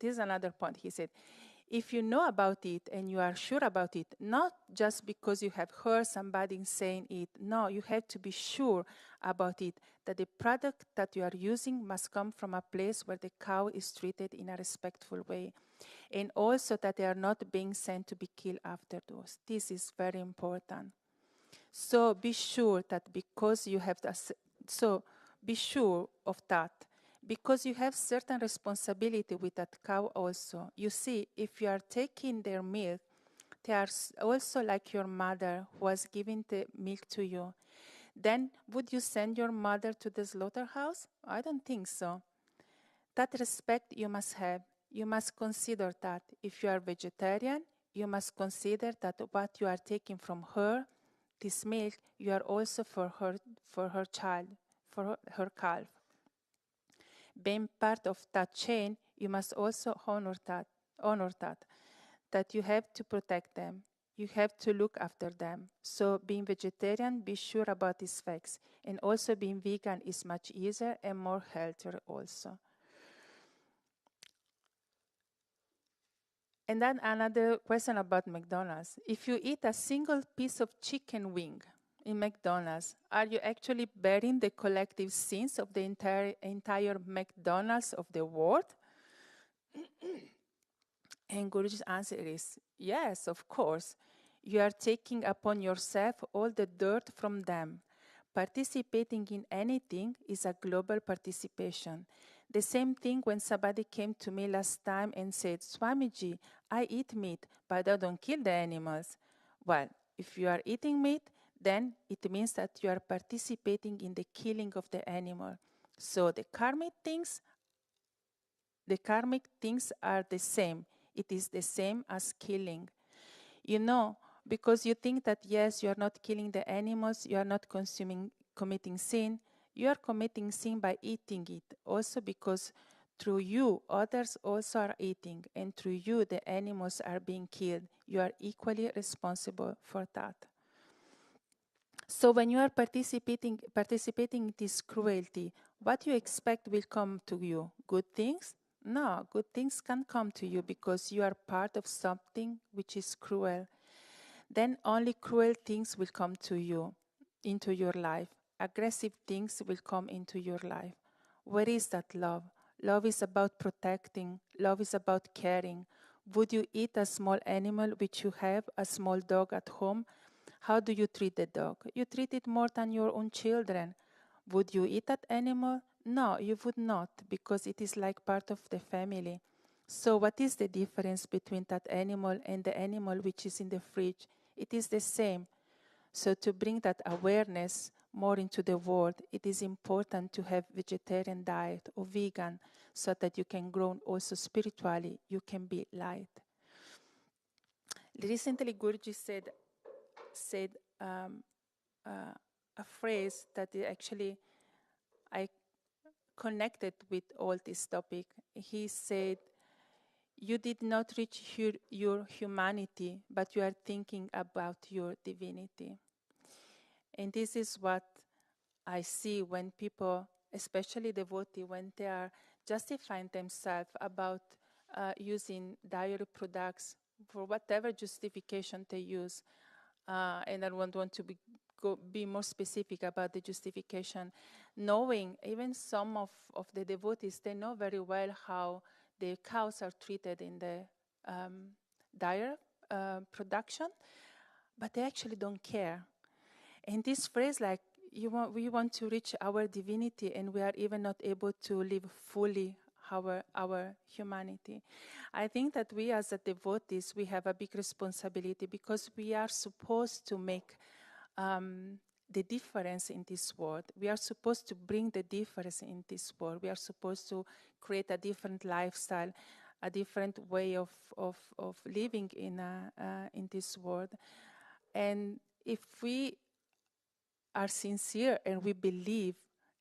this is another point he said, if you know about it and you are sure about it, not just because you have heard somebody saying it, no, you have to be sure about it, that the product that you are using must come from a place where the cow is treated in a respectful way. And also that they are not being sent to be killed afterwards. This is very important. So be sure that because you have be sure of that. Because you have certain responsibility with that cow also. You see, if you are taking their milk, they are also like your mother who was giving the milk to you. Then would you send your mother to the slaughterhouse? I don't think so. That respect you must have. You must consider that if you are vegetarian, you must consider that what you are taking from her, this milk, you are also for her child, for her calf. Being part of that chain, you must also honor that you have to protect them. You have to look after them. So being vegetarian, be sure about these facts. And also being vegan is much easier and more healthier also. And then another question about McDonald's. If you eat a single piece of chicken wing in McDonald's, are you actually bearing the collective sins of the entire McDonald's of the world? And Guruji's answer is, yes, of course. You are taking upon yourself all the dirt from them. Participating in anything is a global participation. The same thing when somebody came to me last time and said, Swamiji, I eat meat, but I don't kill the animals. Well, if you are eating meat, then it means that you are participating in the killing of the animal. So the karmic things are the same. It is the same as killing. Because you think that, yes, you are not killing the animals, you are not committing sin. You are committing sin by eating it. Also because through you, others also are eating. And through you, the animals are being killed. You are equally responsible for that. So when you are participating in this cruelty, what you expect will come to you? Good things? No, good things can't come to you because you are part of something which is cruel. Then only cruel things will come to you, into your life. Aggressive things will come into your life. Where is that love? Love is about protecting. Love is about caring. Would you eat a small animal which you have, a small dog at home? How do you treat the dog? You treat it more than your own children. Would you eat that animal? No, you would not, because it is like part of the family. So what is the difference between that animal and the animal which is in the fridge? It is the same. So to bring that awareness more into the world, it is important to have vegetarian diet or vegan so that you can grow also spiritually, you can be light. Recently, Guruji said a phrase that actually I connected with all this topic. He said, you did not reach your humanity, but you are thinking about your divinity. And this is what I see when people, especially devotees, when they are justifying themselves about using dairy products for whatever justification they use. And I don't want to be more specific about the justification. Knowing, even some of the devotees, they know very well how the cows are treated in the dairy production, but they actually don't care. And this phrase, like, we want to reach our divinity, and we are even not able to live fully our humanity. I think that we as a devotees, we have a big responsibility because we are supposed to make the difference in this world. We are supposed to bring the difference in this world. We are supposed to create a different lifestyle, a different way of living in this world. And if we are sincere and we believe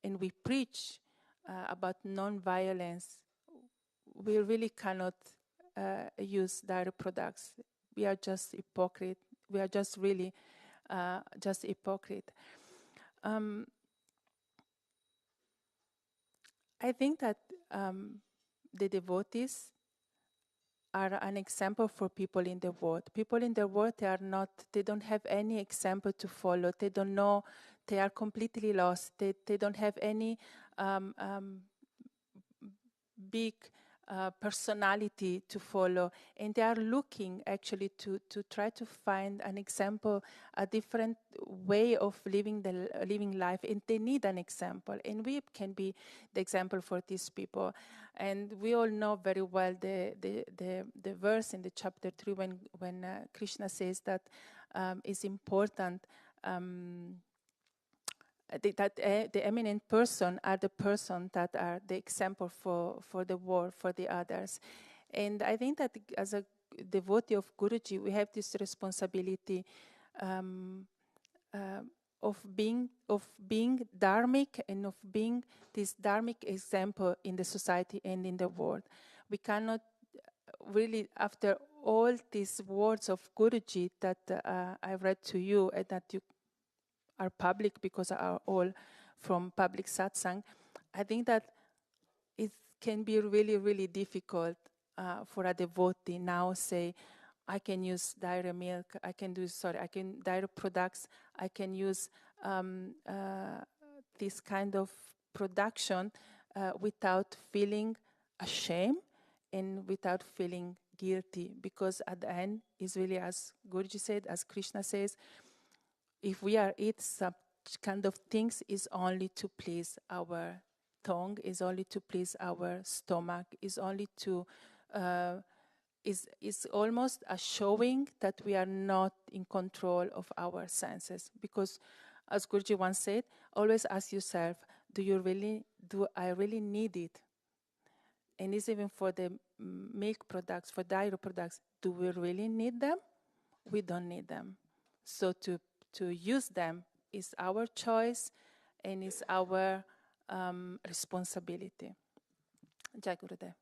and we preach about non-violence, we really cannot use dairy products. We are just hypocrite. We are just really just hypocrite. I think that the devotees are an example for people in the world. People in the world, they don't have any example to follow. They don't know, they are completely lost. They don't have any big personality to follow. And they are looking actually to try to find an example, a different way of living life. And they need an example. And we can be the example for these people. And we all know very well the verse in the chapter 3 when Krishna says that it's important that the eminent person are the person that are the example for the world, for the others. And I think that as a devotee of Guruji, we have this responsibility of being dharmic and of being this dharmic example in the society and in the world. We cannot really, after all these words of Guruji that I read to you and that you are public because are all from public satsang, I think that it can be really, really difficult for a devotee now say, I can use dairy milk, dairy products, I can use this kind of production without feeling ashamed and without feeling guilty, because at the end is really, as Guruji said, as Krishna says, if we are eat such kind of things, is only to please our tongue, is only to please our stomach, is only to is almost a showing that we are not in control of our senses. Because, as Guruji once said, always ask yourself, do I really need it? And it's even for the milk products, for dairy products, do we really need them? We don't need them. So to use them is our choice and is our responsibility. Jai Gurudev.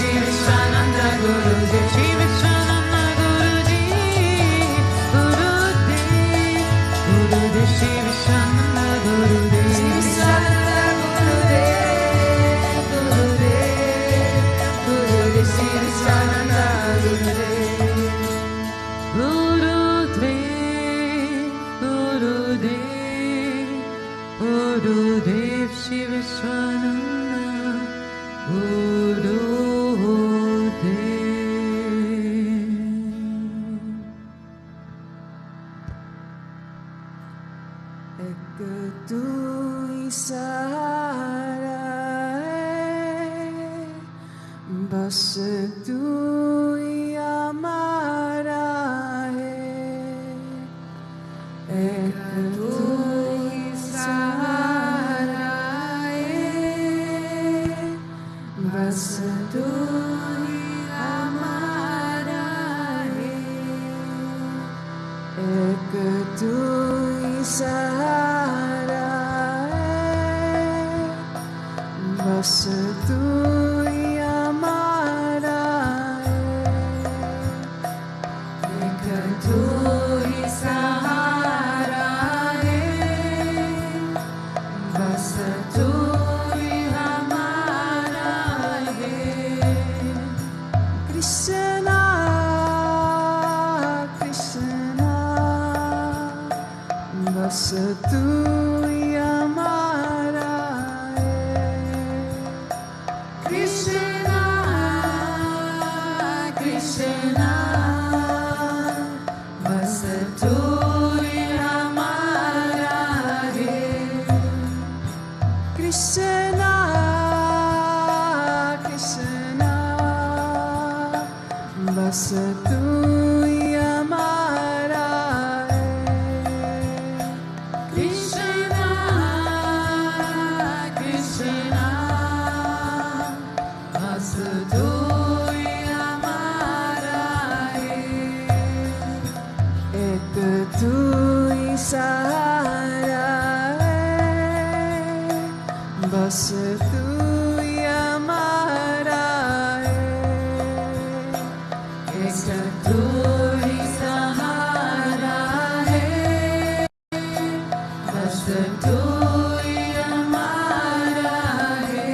Shri Vishwananda Gurudev, Shri Vishwananda Gurudev, Gurudev, Gurudev, Shri Vishwananda Gurudev, Shri Vishwananda Gurudev, Gurudev, Gurudev, Shri Vishwananda Gurudev, Gurudev, Gurudev, Gurudev, Shri Vishwananda Gurudev. एक तू ही सहारा है, बस तू ही हमारा है। एक तू ही सहारा है, बस तू ही हमारा है। एक तू ही सहारा है, बस तू ही हमारा है। एक तू ही सहारा है, बस तू ही हमारा है। कृष्णा कृष्णा, बस तू ही हमारा है। कृष्णा कृष्णा, बस तू ही हमारा है। कृष्णा कृष्णा, बस तू ही हमारा है। कृष्णा कृष्णा, बस तू ही हमारा है। एक तू ही सहारा है, बस तू ही हमारा है। एक तू ही सहारा है, बस तू ही हमारा है।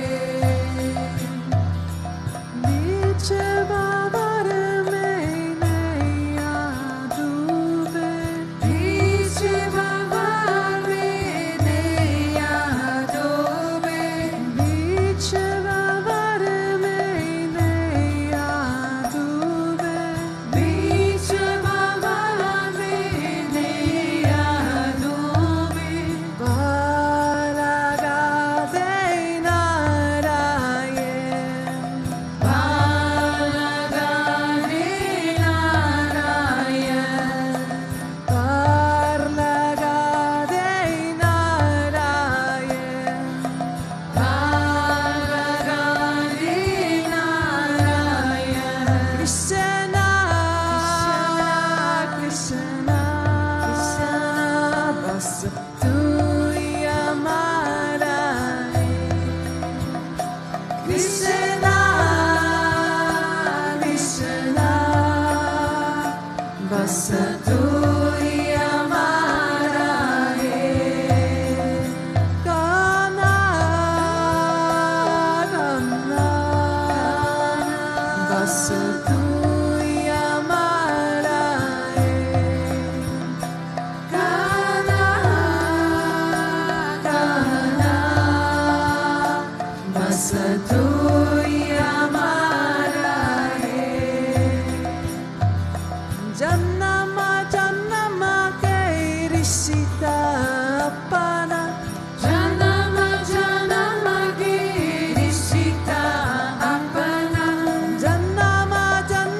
बीच बाबर में नैया डूबे, बीच बाबर में नैया डूबे, बीच बाबर में नैया डूबे, बीच बाबर में नैया डूबे। पार लगा दे नारायण, पार लगा दे नारायण, पार लगा दे नारायण, पार लगा दे नारायण। कृष्णा कृष्णा, बस तू ही हमारा है। कृष्णा कृष्णा, बस तू ही हमारा है। कान्हा कान्हा, बस तू ही हमारा है। कान्हा कान्हा, बस तू ही हमारा है। जन्म जन्म के रिश्ता अपना, जन्म जन्म के रिश्ता अपना, जन्म जन्म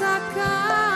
Saka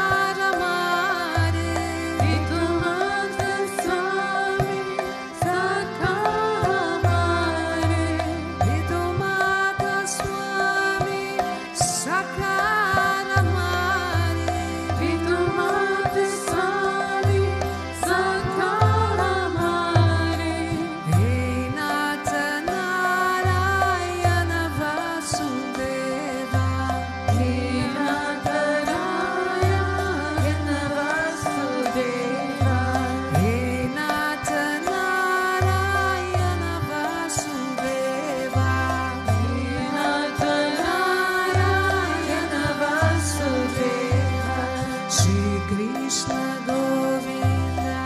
Shri Krishna Govinda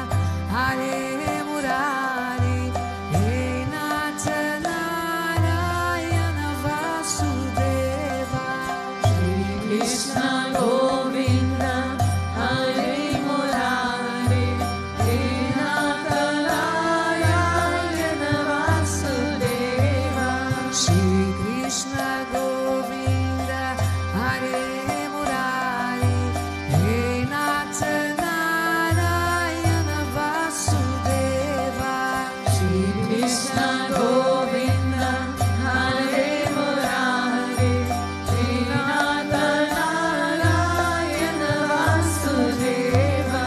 Hare Murari He Nath Narayana Vasudeva Shri Krishna Govinda Hare Murari He Nath Narayana Vasudeva Shri Krishna Govinda Hare Murari He Nath Narayana Vasudeva Shri Krishna Govinda Hare Murari He Nath Narayana Vasudeva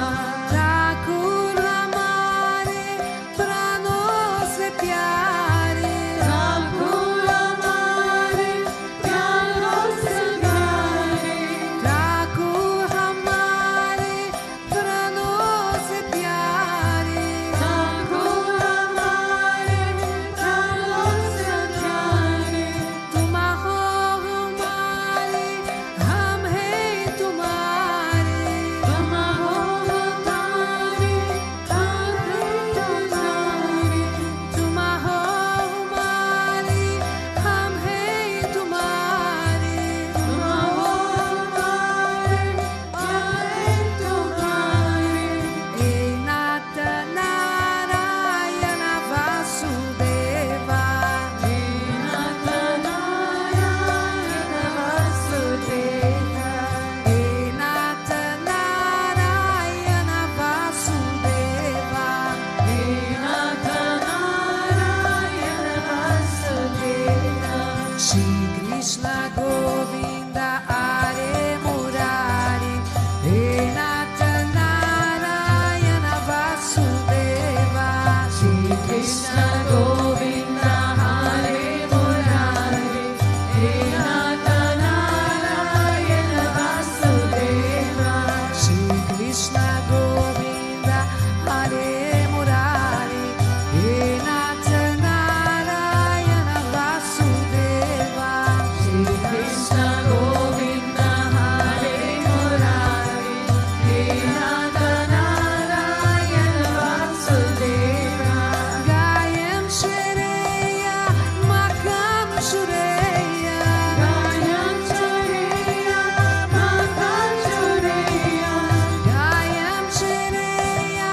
Thakur hamare प्राणों से प्यारे ठाकुर हमारे प्यारों से प्यारे ठाकुर हमारे प्राणों से प्यारे ठाकुर हमारे प्राणों से प्यारे तुम हो हमारे हम हैं तुम्हारे तुम हो हमारे हम हैं तुम्हारे तुम हो हमारे हम हैं तुम्हारे तुम हो हमारे हम हैं तुम्हारे हे नाथ नारायण वासुदेवा हे नाथ नारायण वासुदेवा हे नाथ नारायण वासुदेवा हे नाथ Narayan Vasudeva Shri Krishna Govinda Hare Murari He Nath Narayana Vasudeva Shri Krishna Govinda Hare Murari He Nath Narayana Vasudeva Shri Krishna Govinda Hare Murari He Nath Narayana Vasudeva Shri Krishna Govinda Hare Murari He Nath Narayana Vasudeva Gayam Shreya Makam Shreya Gayam Shreya Makam Shreya Gayam Shreya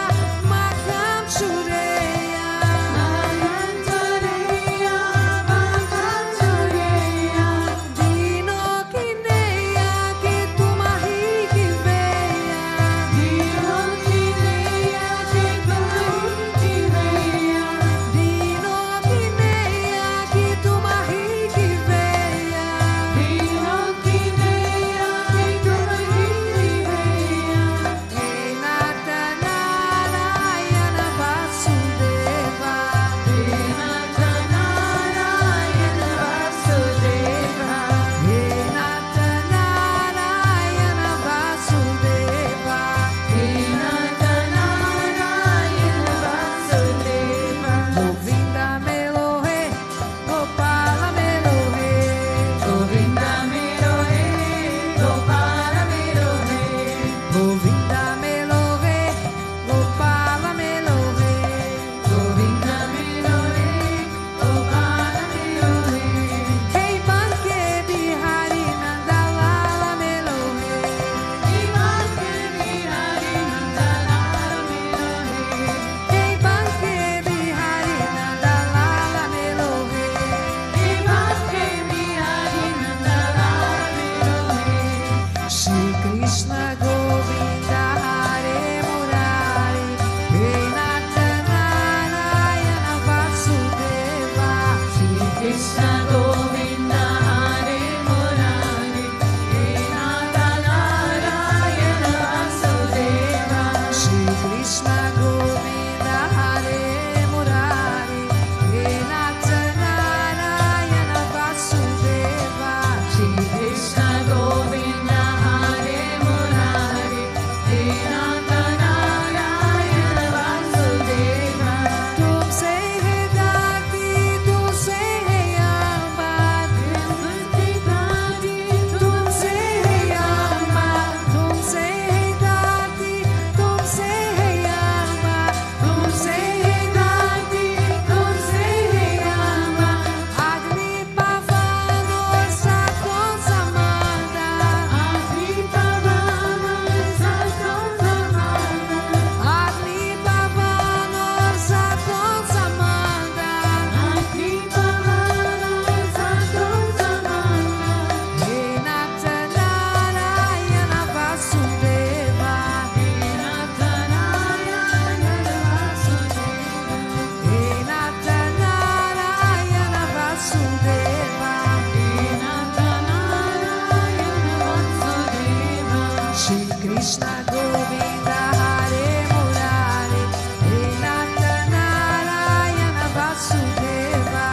Makam Shreya Gayam Shreya Makam Shreya Dino ki neya ki tumahi ki veya Dino ki neya ki tumahi ki veya Dino ki neya ki tumahi ki veya Dino ki neya ki tumahi ki veya He Nath Narayana Vasudeva He Nath Narayana Vasudeva He Nath Narayana Vasudeva He Nath Narayana Vasudeva Govinda Melohe Gopala Melohe Govinda Melohe Gopala Melohe Govinda Melohe Gopala Melohe Govinda Melohe Gopala Melohe Hey Banke Bihari Nandalala Melohe Hey Banke Bihari Nandalala Melohe Hey Banke Bihari Nandalala Melohe Hey Banke Bihari Nandalala Melohe Shri Krishna Govinda Krishna Govinda Hare Murari He Nata Narayana Vasudeva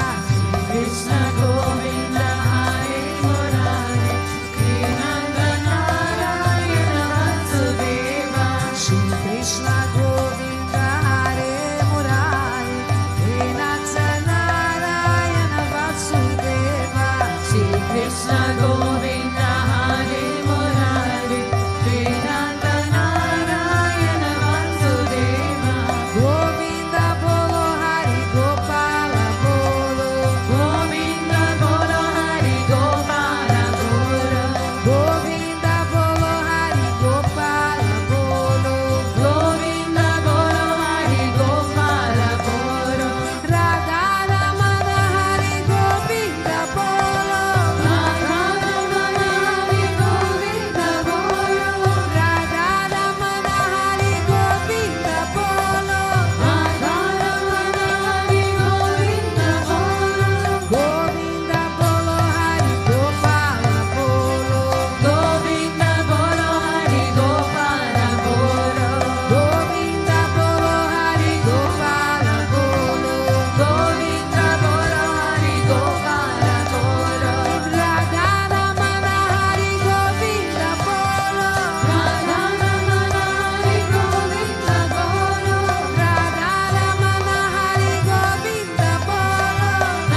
Krishna Govinda Hare Murari He Nanda Narayana Vasudeva Shri Krishna Govinda Hare Murari He Nata Narayana Vasudeva Shri Krishna Govinda Hare Murari He Nanda Narayana Vasudeva Govinda Bolo Hari Gopala Bolo Govinda Bolo Hari Gopala Bolo Govinda Bolo Hari Gopala Bolo Govinda Bolo Hari Gopala Bolo Radha Ramana Hari Govinda Bolo Radha Ramana Hari Govinda Bolo Radha Ramana Hari Govinda Bolo Radha Ramana Hari Govinda Bolo Govinda Bolo Hari Gopala Bolo Govinda Bolo Hari Gopala Bolo Govinda Bolo Hari Gopala Bolo Govinda Bolo Hari Gopala Bolo Radha Ramana Hari Govinda Bolo Radha Ramana Hari Govinda Bolo Radha Ramana Hari Govinda Bolo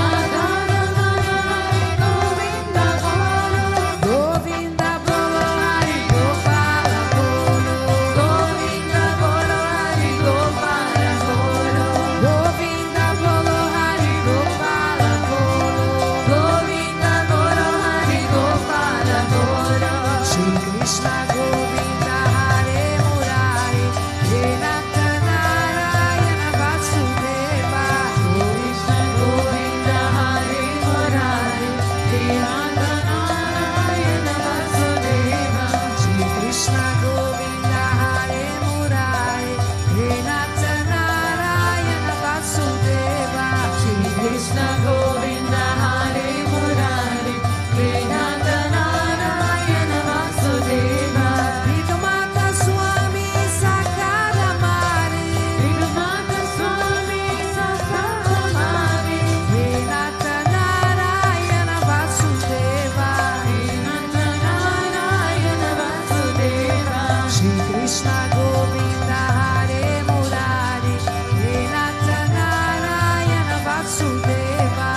Radha Ramana Hari Govinda Bolo Govinda Bolo Hari Gopala Bolo Govinda Bolo Hari Gopala Bolo Govinda Bolo Hari Gopala Bolo Govinda Bolo Hari Gopala Bolo Shri Krishna Govinda Hare Murari He Nata Narayana Vasudeva Krishna Govinda Hare Murari He Nanda Narayana Vasudeva Shri Krishna Govinda Hare Murari He Nata Narayana Vasudeva Krishna Govinda Hare Murari He Nanda Narayana Vasudeva Vidumata Swami Sakara Mari Vidumata Swami Sakramari He Nata Narayana Vasudeva He Nanda Narayana Vasudeva Shri Krishna Govinda Hare Murari He Nata Narayana Vasudeva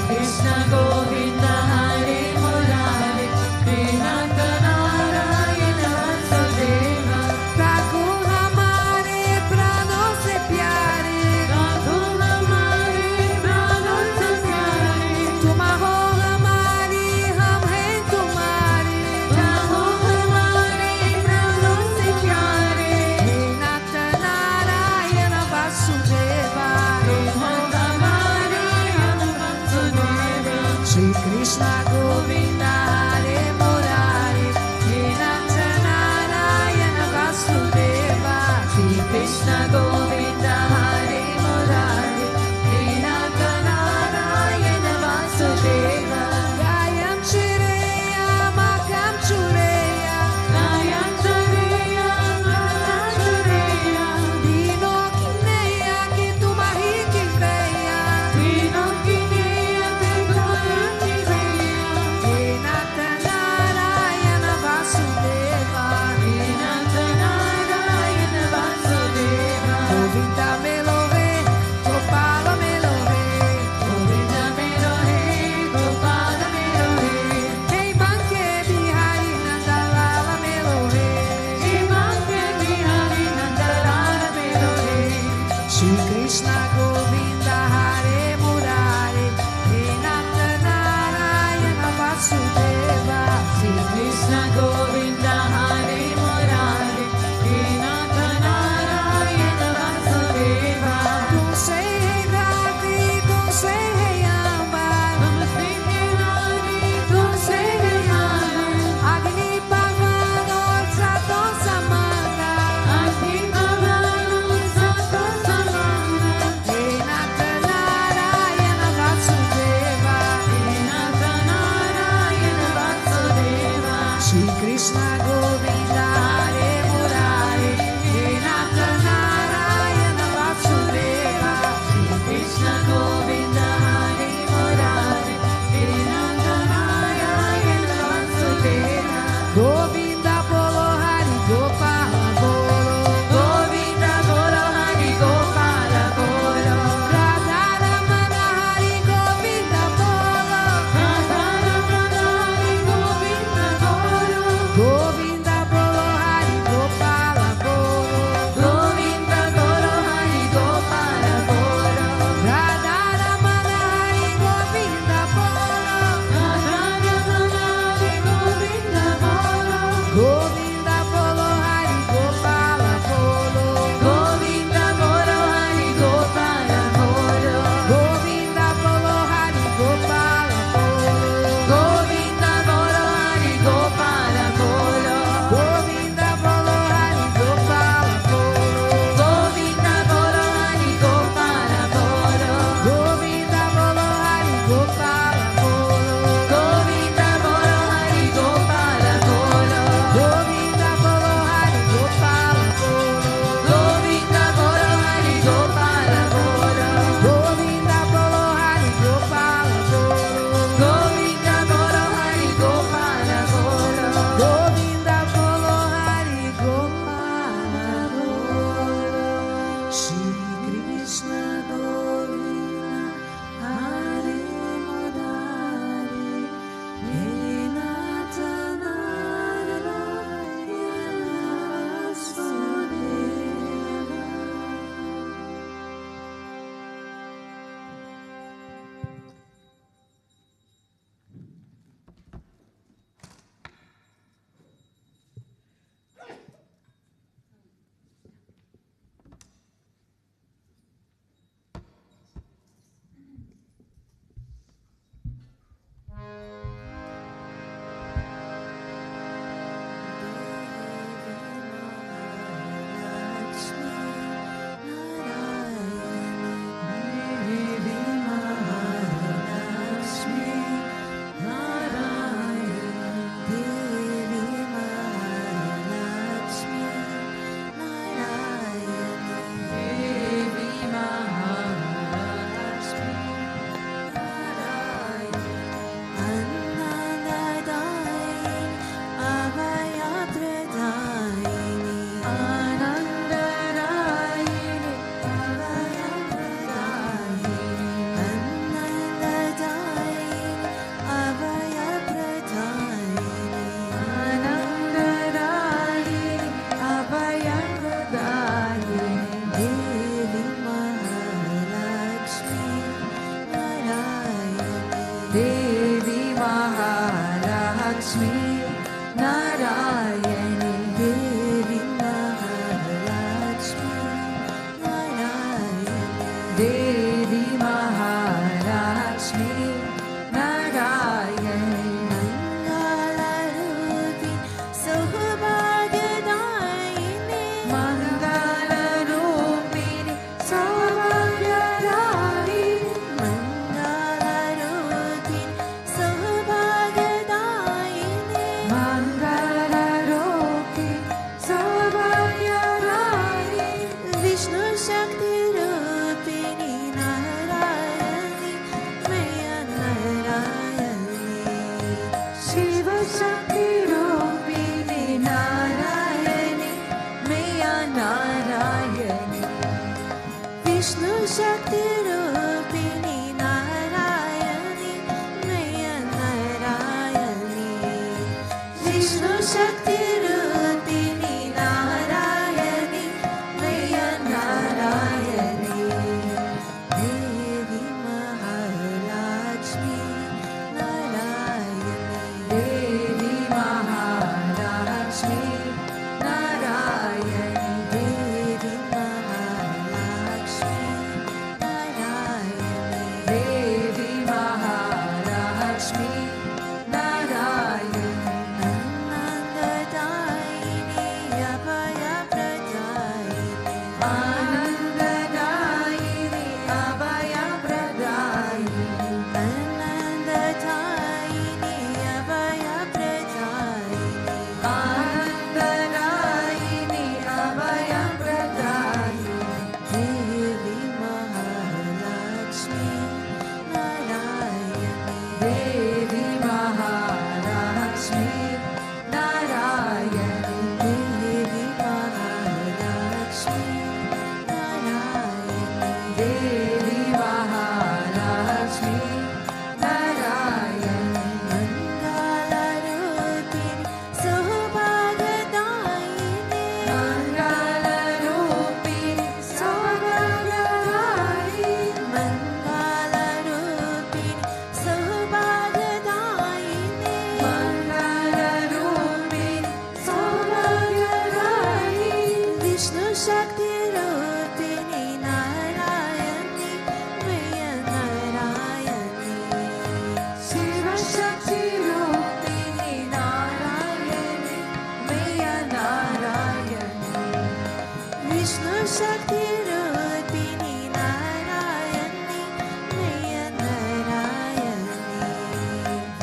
Krishna Govinda Hare Murari He Nanda Narayana Vasudeva Thakur Hamare Prano Se Pyare Radhuna Mari Prano Se Pyare Tumaho Hamari Hum Hain Tumhare Radho Hamari Prano Se Pyare He Nata Narayana Vasudeva Shri Krishna Govinda Hare Murari He Nata Narayana Vasudeva Krishna Govinda Hare Murari He Nata Narayana Vasudeva Gayam Chireya Makam Chureya Nayam Chareya Nayam Chareya Dino Kineya Kitumahi Kiveya Vino Kineya Tegoya Kiveya He Nata Narayana Vasudeva He Nata Narayana शक्ति रूपिणी नारायणी मैया नारायणी शिव शक्ति रूपिणी नारायणी मैया नारायणी विष्णु शक्ति रूपिणी नारायणी मैया नारायणी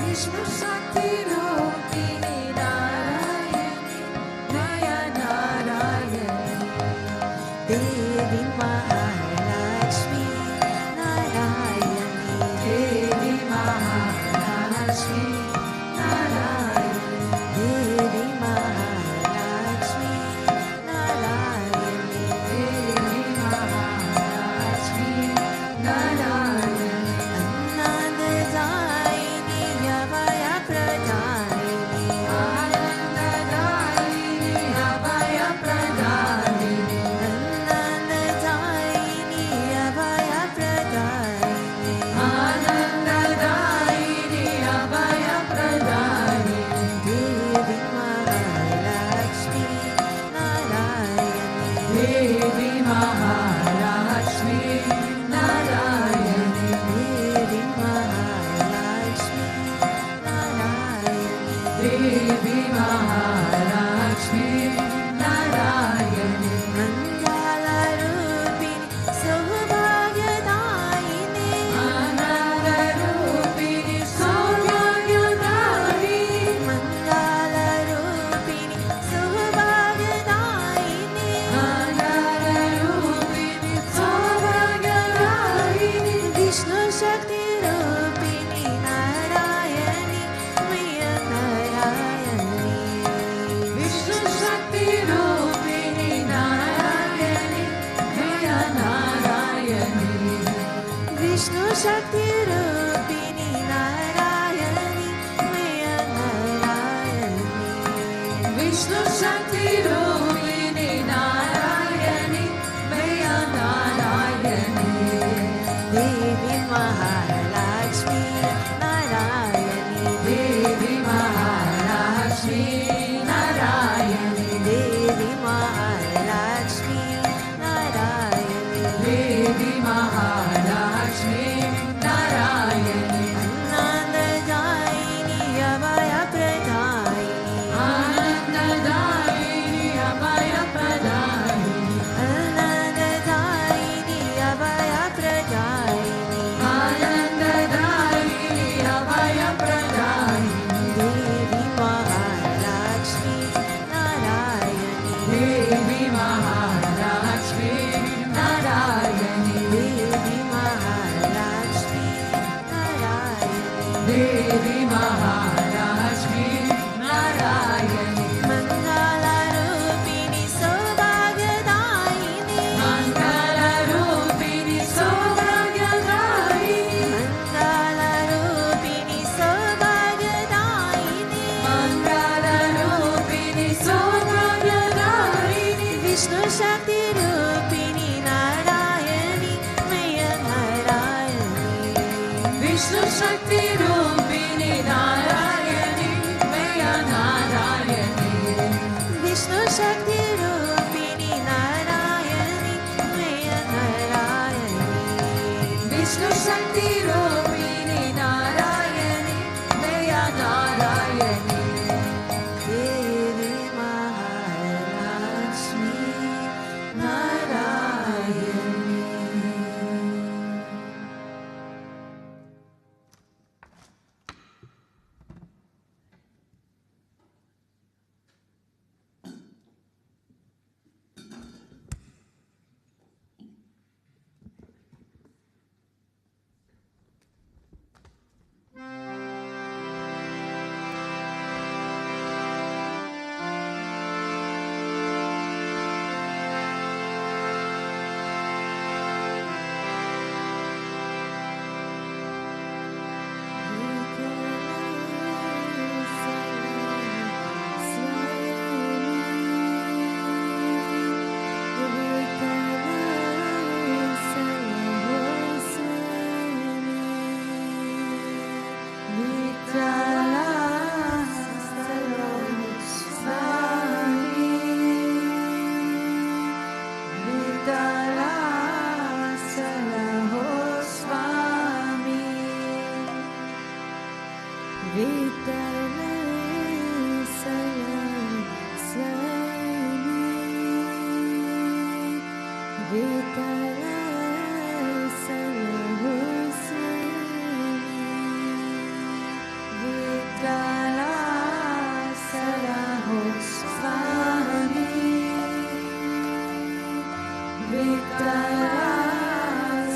विष्णु शक्ति रूपिणी नारायणी मैया नारायणी देवी महालक्ष्मी नारायणी देवी महालक्ष्मी नारायणी देवी महालक्ष्मी नारायणी देवी महालक्ष्मी नारायणी आनंददायिनी अभय प्रदायिनी आनंददायिनी अभय प्रदायिनी आनंददायिनी अभय प्रदायिनी आनंददायिनी अभय प्रदायिनी देवी महालक्ष्मी नारायणी देवी महालक्ष्मी नारायणी देवी महालक्ष्मी नारायणी देवी Mahalakshmi Narayani मङ्गलरूपिणि सौभाग्यदायिनी आनन्दरूपिणि सौभाग्यदायिनी मङ्गलरूपिणि सौभाग्यदायिनी आनन्दरूपिणि Vitala Salahu Swami Vitala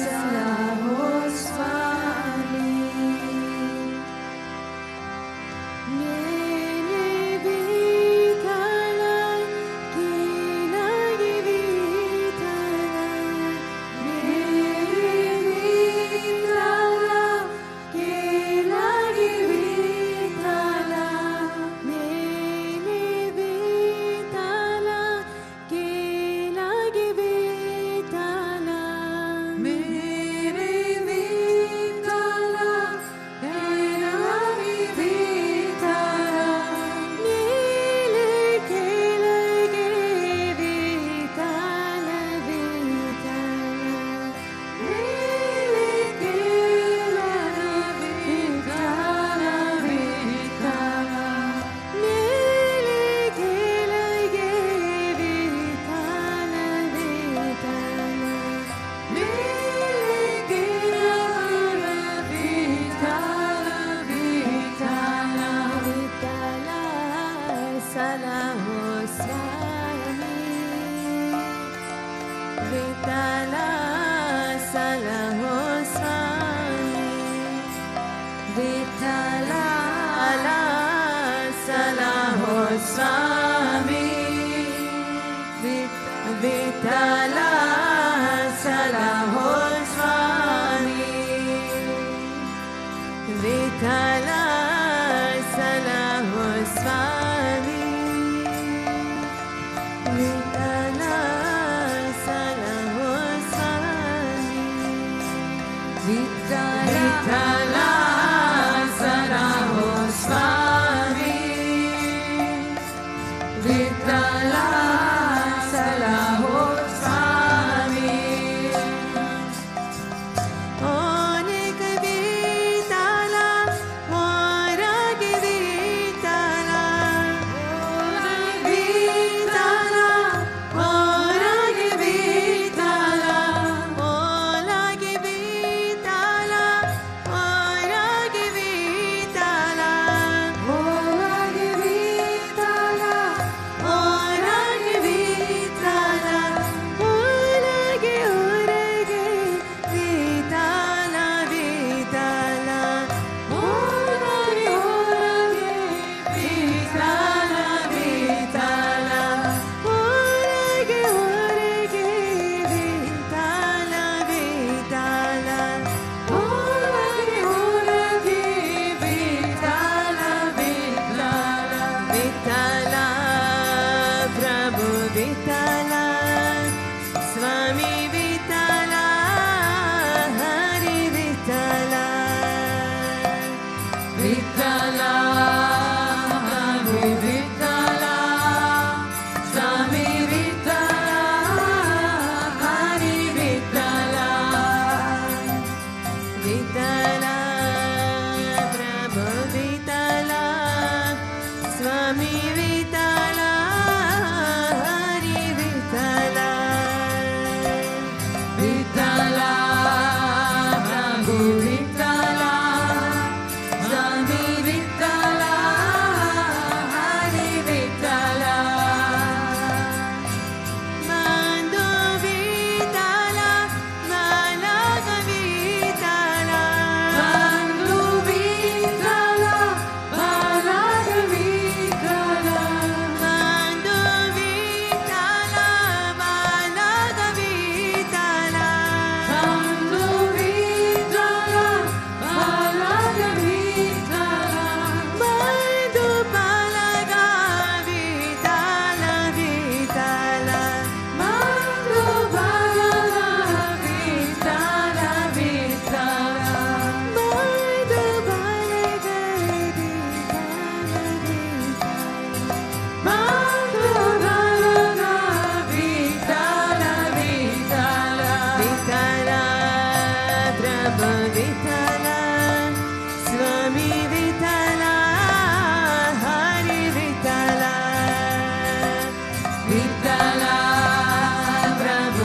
Salahu Swami Nene Vitala Kinagi Vitala Nene Vitala Kinagi Vitala Nene Vitala Kinagi Vitala Mere Vitala Enami Vitala Nile Kelage Vitala Vitala Nile Kelana Vitala Vitala Nile Kelage Vitala Vitala Nile Kelana Vitala Vitala Vitala Salahu Swami Vitala Salahu Swami Vitala Salahu Swami Vitala Salahu Swami Vitala Salahu Swami Vitala Salahu Swami Vitala Salahu Swami Vitala Salahu Swami Onik Vitala Morag Vitala Vitala Morag Vitala Olag Vitala Morag Vitala Olag Vitala Morag Vitala Olag Orage Vitala Vitala Olag Orage Vitala Vitala Orage Orage Vitala Vitala Olag Orage Vitala Vitala Vitala Prabhu Vitala Swami Vitala Hari Vitala Vitala Hari Vitala Swami Vitala Hari Vitala Vitala Prabhu Vitala Swami Vitala Hari Vitala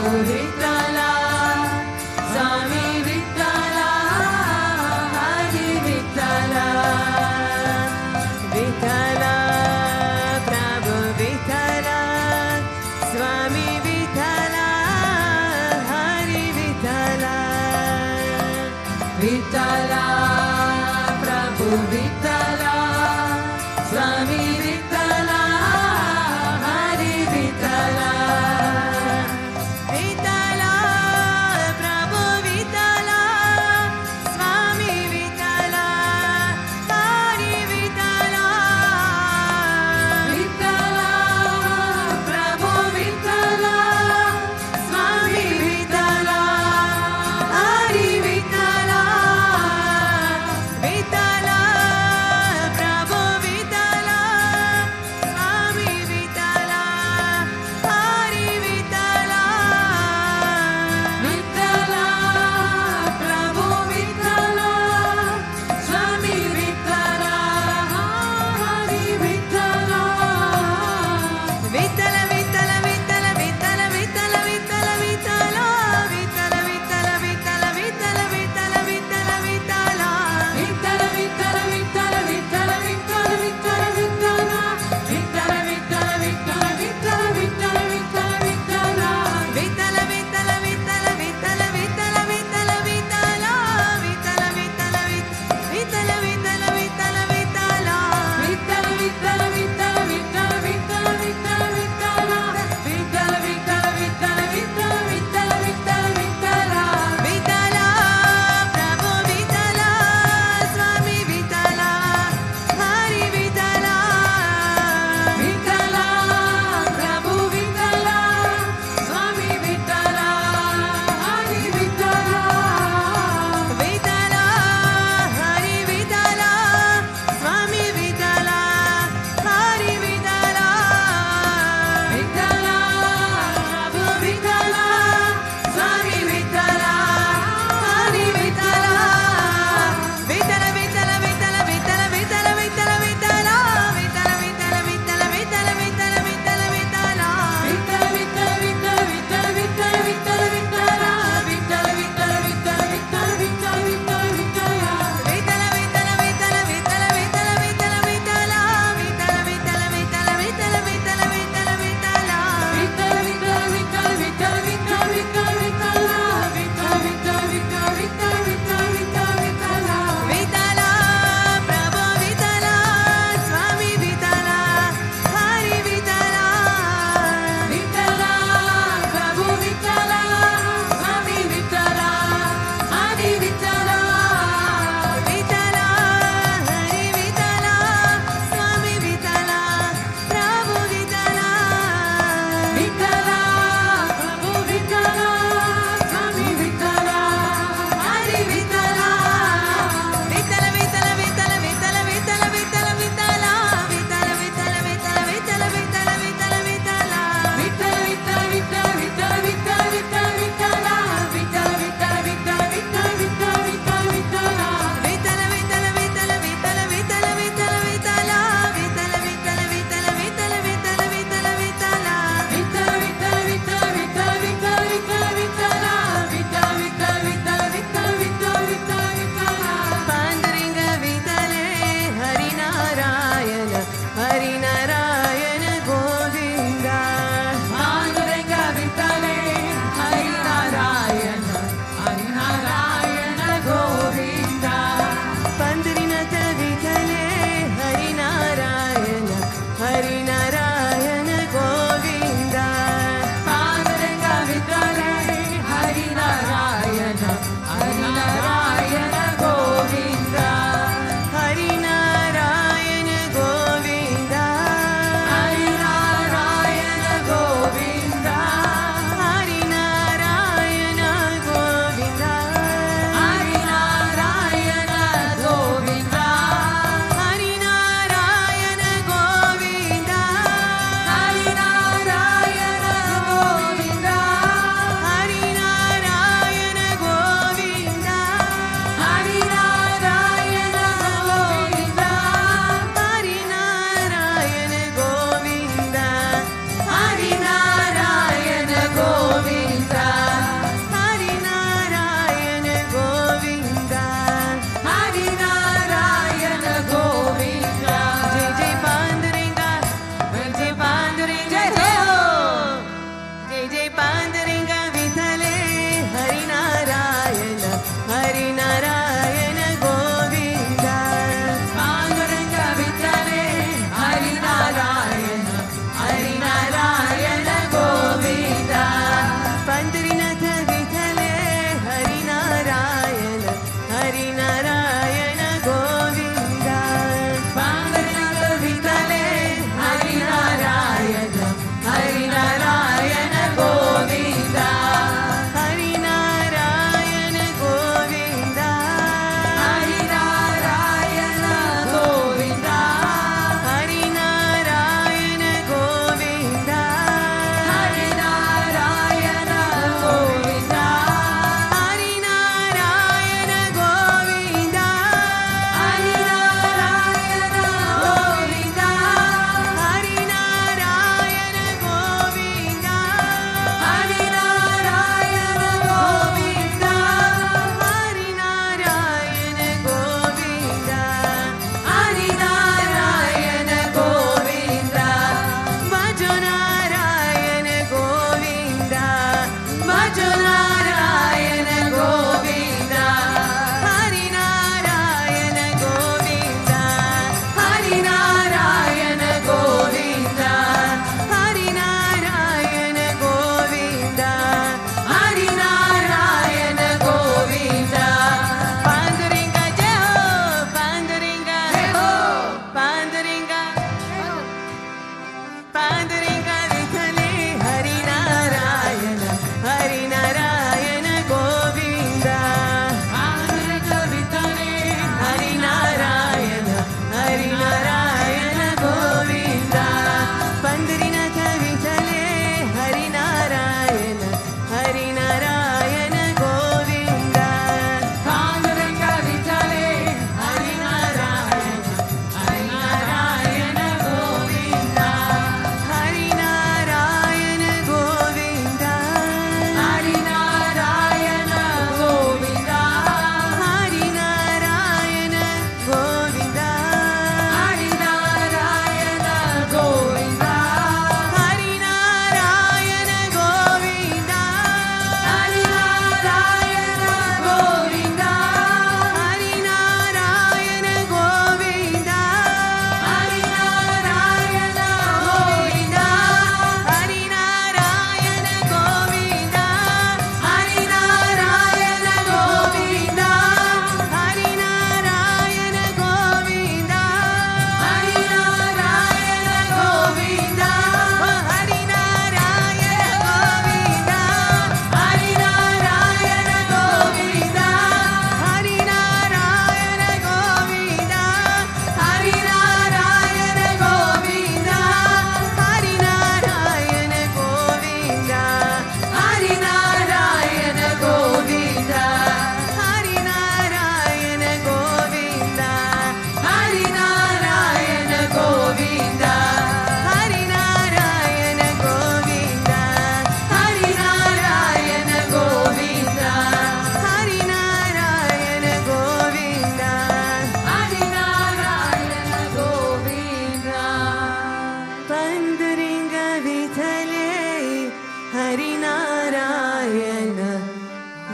Vittala, Swami Vittala, Hari Vittala. Vittala, Prabhu Vittala, Swami Vittala, Hari Vittala. Vittala, Prabhu Vittala, Swami Vittala, Hari Vittala. Vittala, Prabhu Vittala, Swami Vittala, Hari Vittala. Vittala, Prabhu Vittala,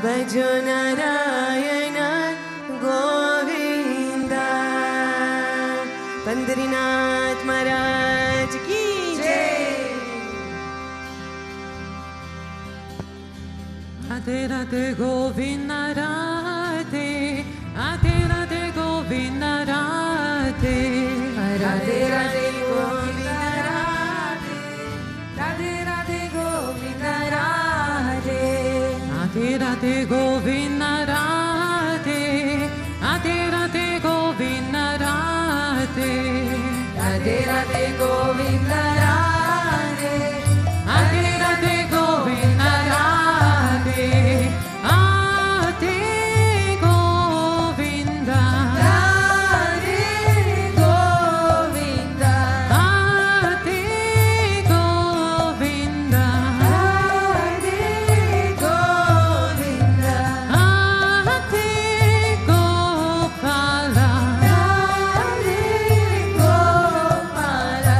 भजो नारायण गोविंदा पंढरीनाथ महाराज की जय Radhe Radhe Govinda Radhe Radhe Radhe Govinda Radhe Radhe Radhe Govinda Radhe Radhe Radhe Govinda Radhe Radhe Radhe Govinda Radhe Radhe Radhe Govinda Radhe Radhe Radhe Govinda Radhe Radhe Radhe Govinda Radhe Radhe Govinda Radhe Govinda Radhe Govinda Radhe Govinda Radhe Gopala Radhe Gopala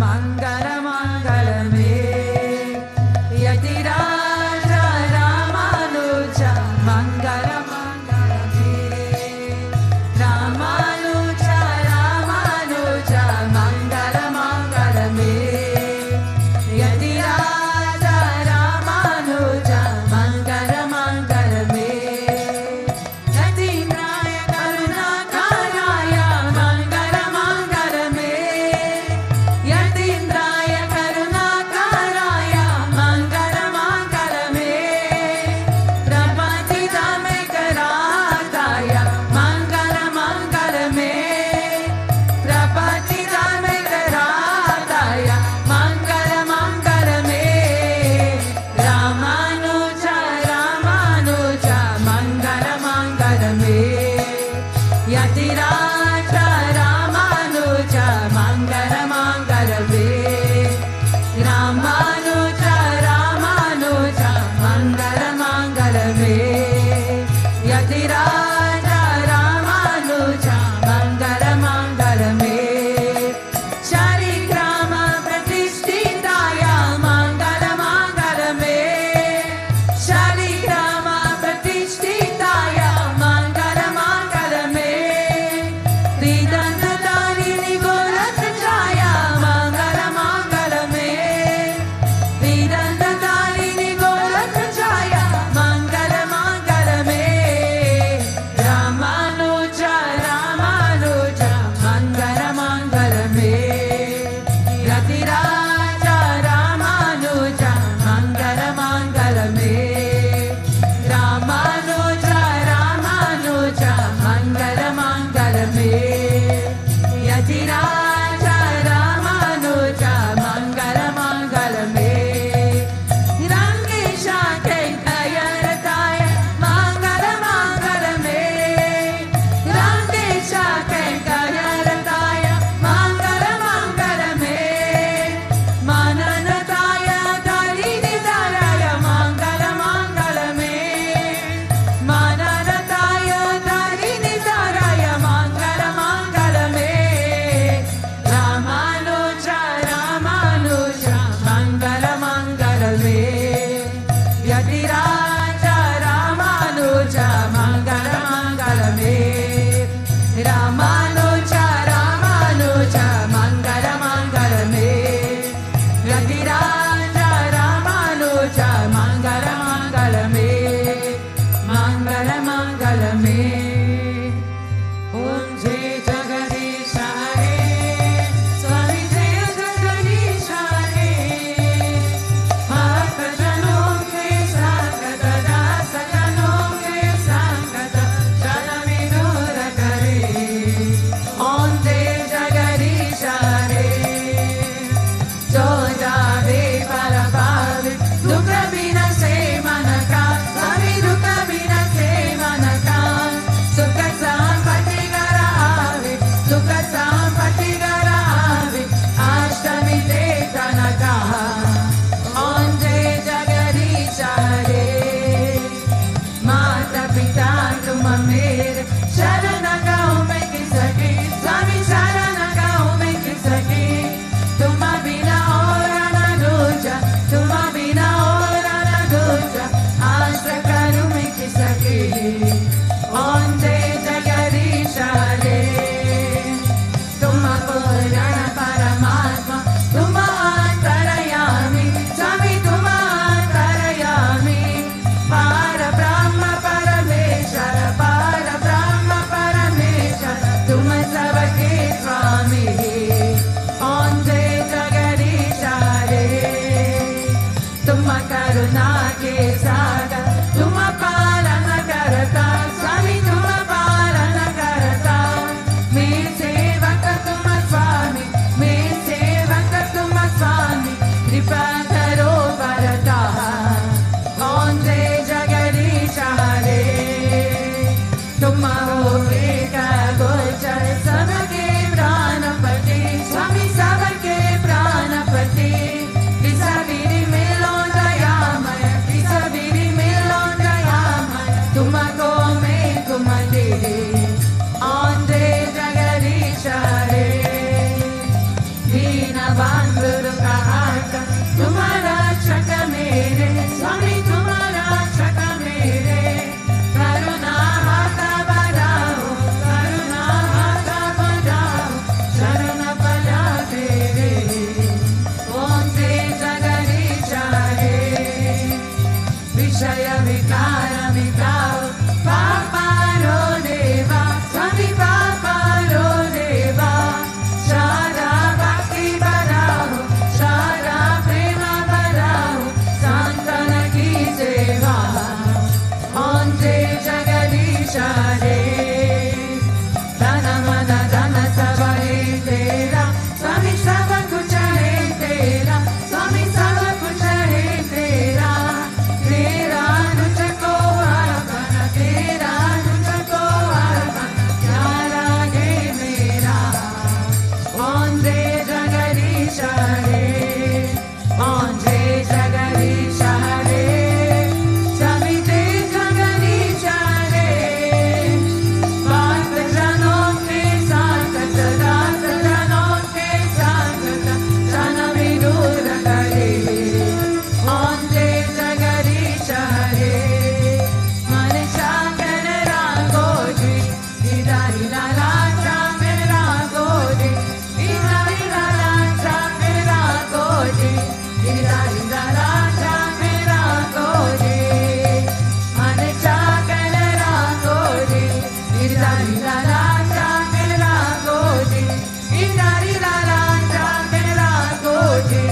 मंगल मंगल में यतिराज रामानुज मंगल मंगल में रामानुज रामानुज मंगल मंगल में यतिराज रामानुज मंगल मंगल में यतीन्द्राय करुणाकाराय मंगल मंगल में यतीन्द्राय करुणाकाराय मंगल मंगल में प्रपतितमेकराताय मंगल मंगल में प्रपतितमेकराताय मंगल मंगल में रामानुज रामानुज मंगल मंगल में यतिराज रामानुज मंगल मंगल में रामानुज रामानुज मंगल मंगल में यतिराज रामानुज मंगल मंगल में शालिग्राम प्रतिष्ठिताय मंगल मंगल में शालिग्राम प्रतिष्ठिताय मंगल मंगल में त्रिदंतधारिणि गोरक्षाय बंधु कहाता तुम्हारा रक्षक मेरे स्वामी तुम्हारा रक्षक मेरे करुणा हाथ बढ़ाओ करुणा हाथ बढ़ाओ शरण पड़ा तेरे ओम से जगदीश रे विषय विकार मिटाओ पापारो देवा स्वामी पापारो देवा शारा भक्ति बढ़ाओ शारा प्रेम बढ़ाओ संतन की सेवा ओम जय जगदीश रे धन मन धन सब है तेरा स्वामी सब कुछ है तेरा स्वामी सब कुछ है तेरा तेरा तुझको अर्पण तेरा तुझको अर्पण प्यारा है मेरा ओम जय जगदीश रे ओम जय जगदीश रे स्वामी जय जगदीश रे भक्त जनों के संकट दास जनों के संकट जन विदूर करे ओम जय जगदीश रे मन चाकर रागोजी इधारी लाला चाकर रागोजी इधारी लाला चाकर रागोजी इधारी लाला चाकर रागोजी मन चाकर रागोजी इधारी लाला चाकर रागोजी इधारी लाला चाकर रागोजी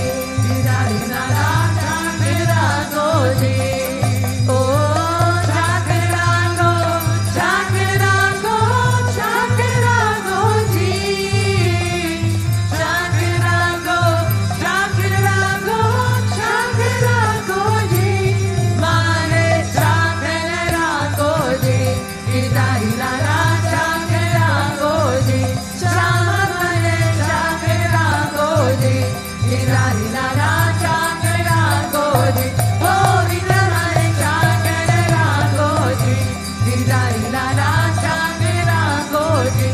इधारी लाला चाकर रागोजी ओ चाकर रागो चाकर रागो चाकर रागोजी चाकर रागो चाकर रागो चाकर रागोजी मारे चाकर रागोजी इधारी लाला चाकर रागोजी श्याम मरे चाकर रागोजी इधारी लाला चाकर रागोजी ओ विद्यामरे चाकर रागोजी इधारी लाला चाकर रागोजी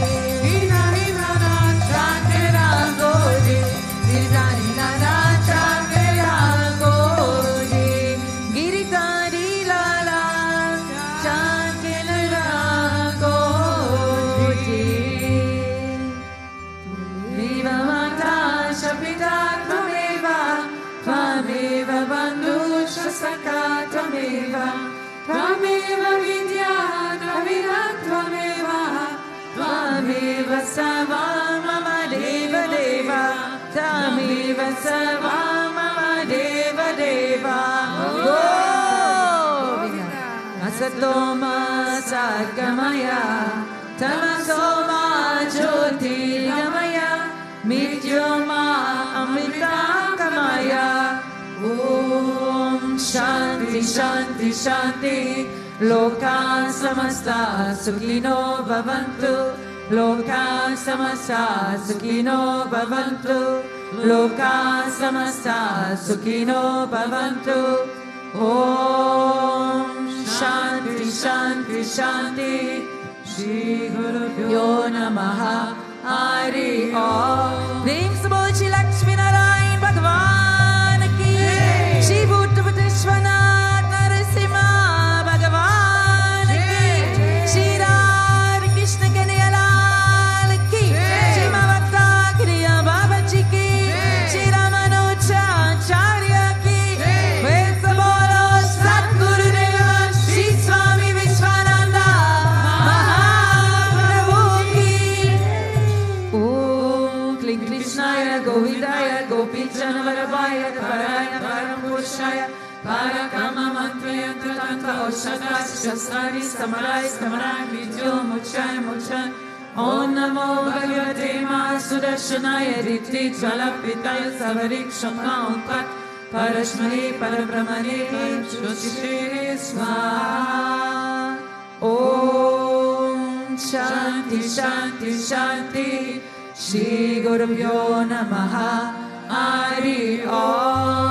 इधारी लाला चाकर रागोजी इधारी लाला चाकर रागोजी गिरिधारी लाला चाकर रागोजी देव माता शपिता त्वमेव त्वमेव बन्धुश्च सखा त्वमेव त्वमेव विद्या त्वमेव त्वमेव त्वमेव सर्वं मम देव देव त्वमेव सर्वं मम देव देव गोविन्द असतो मा सद्गमय तमसो मा ज्योतिर्गमय मृत्यो मा अमृतागमय ॐ शान्ति शान्ति शान्ति लोका समस्ता सुखिनो भवन्तु लोका समस्ता सुखिनो भवन्तु लोका समस्ता सुखिनो भवन्तु ॐ शान्ति शान्ति शान्ति श्री गुरुभ्यो नमः हरि ओम प्रेम से बोल श्री लक्ष्मी नारायण भगवान की श्री भूतभृतेश्वरनाथ नरसिंह भगवान की श्री राधे कृष्ण कन्हैयालाल की श्री भक्ता क्रिया बाबा जी की श्री रामानुजाचार्य की वैसे बोलो सद्गुरुदेव श्री स्वामी विश्वानंद महाप्रभु की ओम क्लीं कृष्णाय गोविंदाय गोपीजन वल्लभाय पराय परम पुरुषाय पारकाम मंत्र यंत्र तंत्र औषधाय शस्त्राणि समराय समराय विद्यो मुच्चाय मुच्चाय ओम नमो भगवते महासुदर्शनाय ऋद्धि ज्वलपिताय सवरीक्षमाङ्कात् परस्मै परब्रह्मणे ज्योतिषे स्वाहा ओम शांति शांति शांति श्री गुरुभ्यो नमः हरि ओम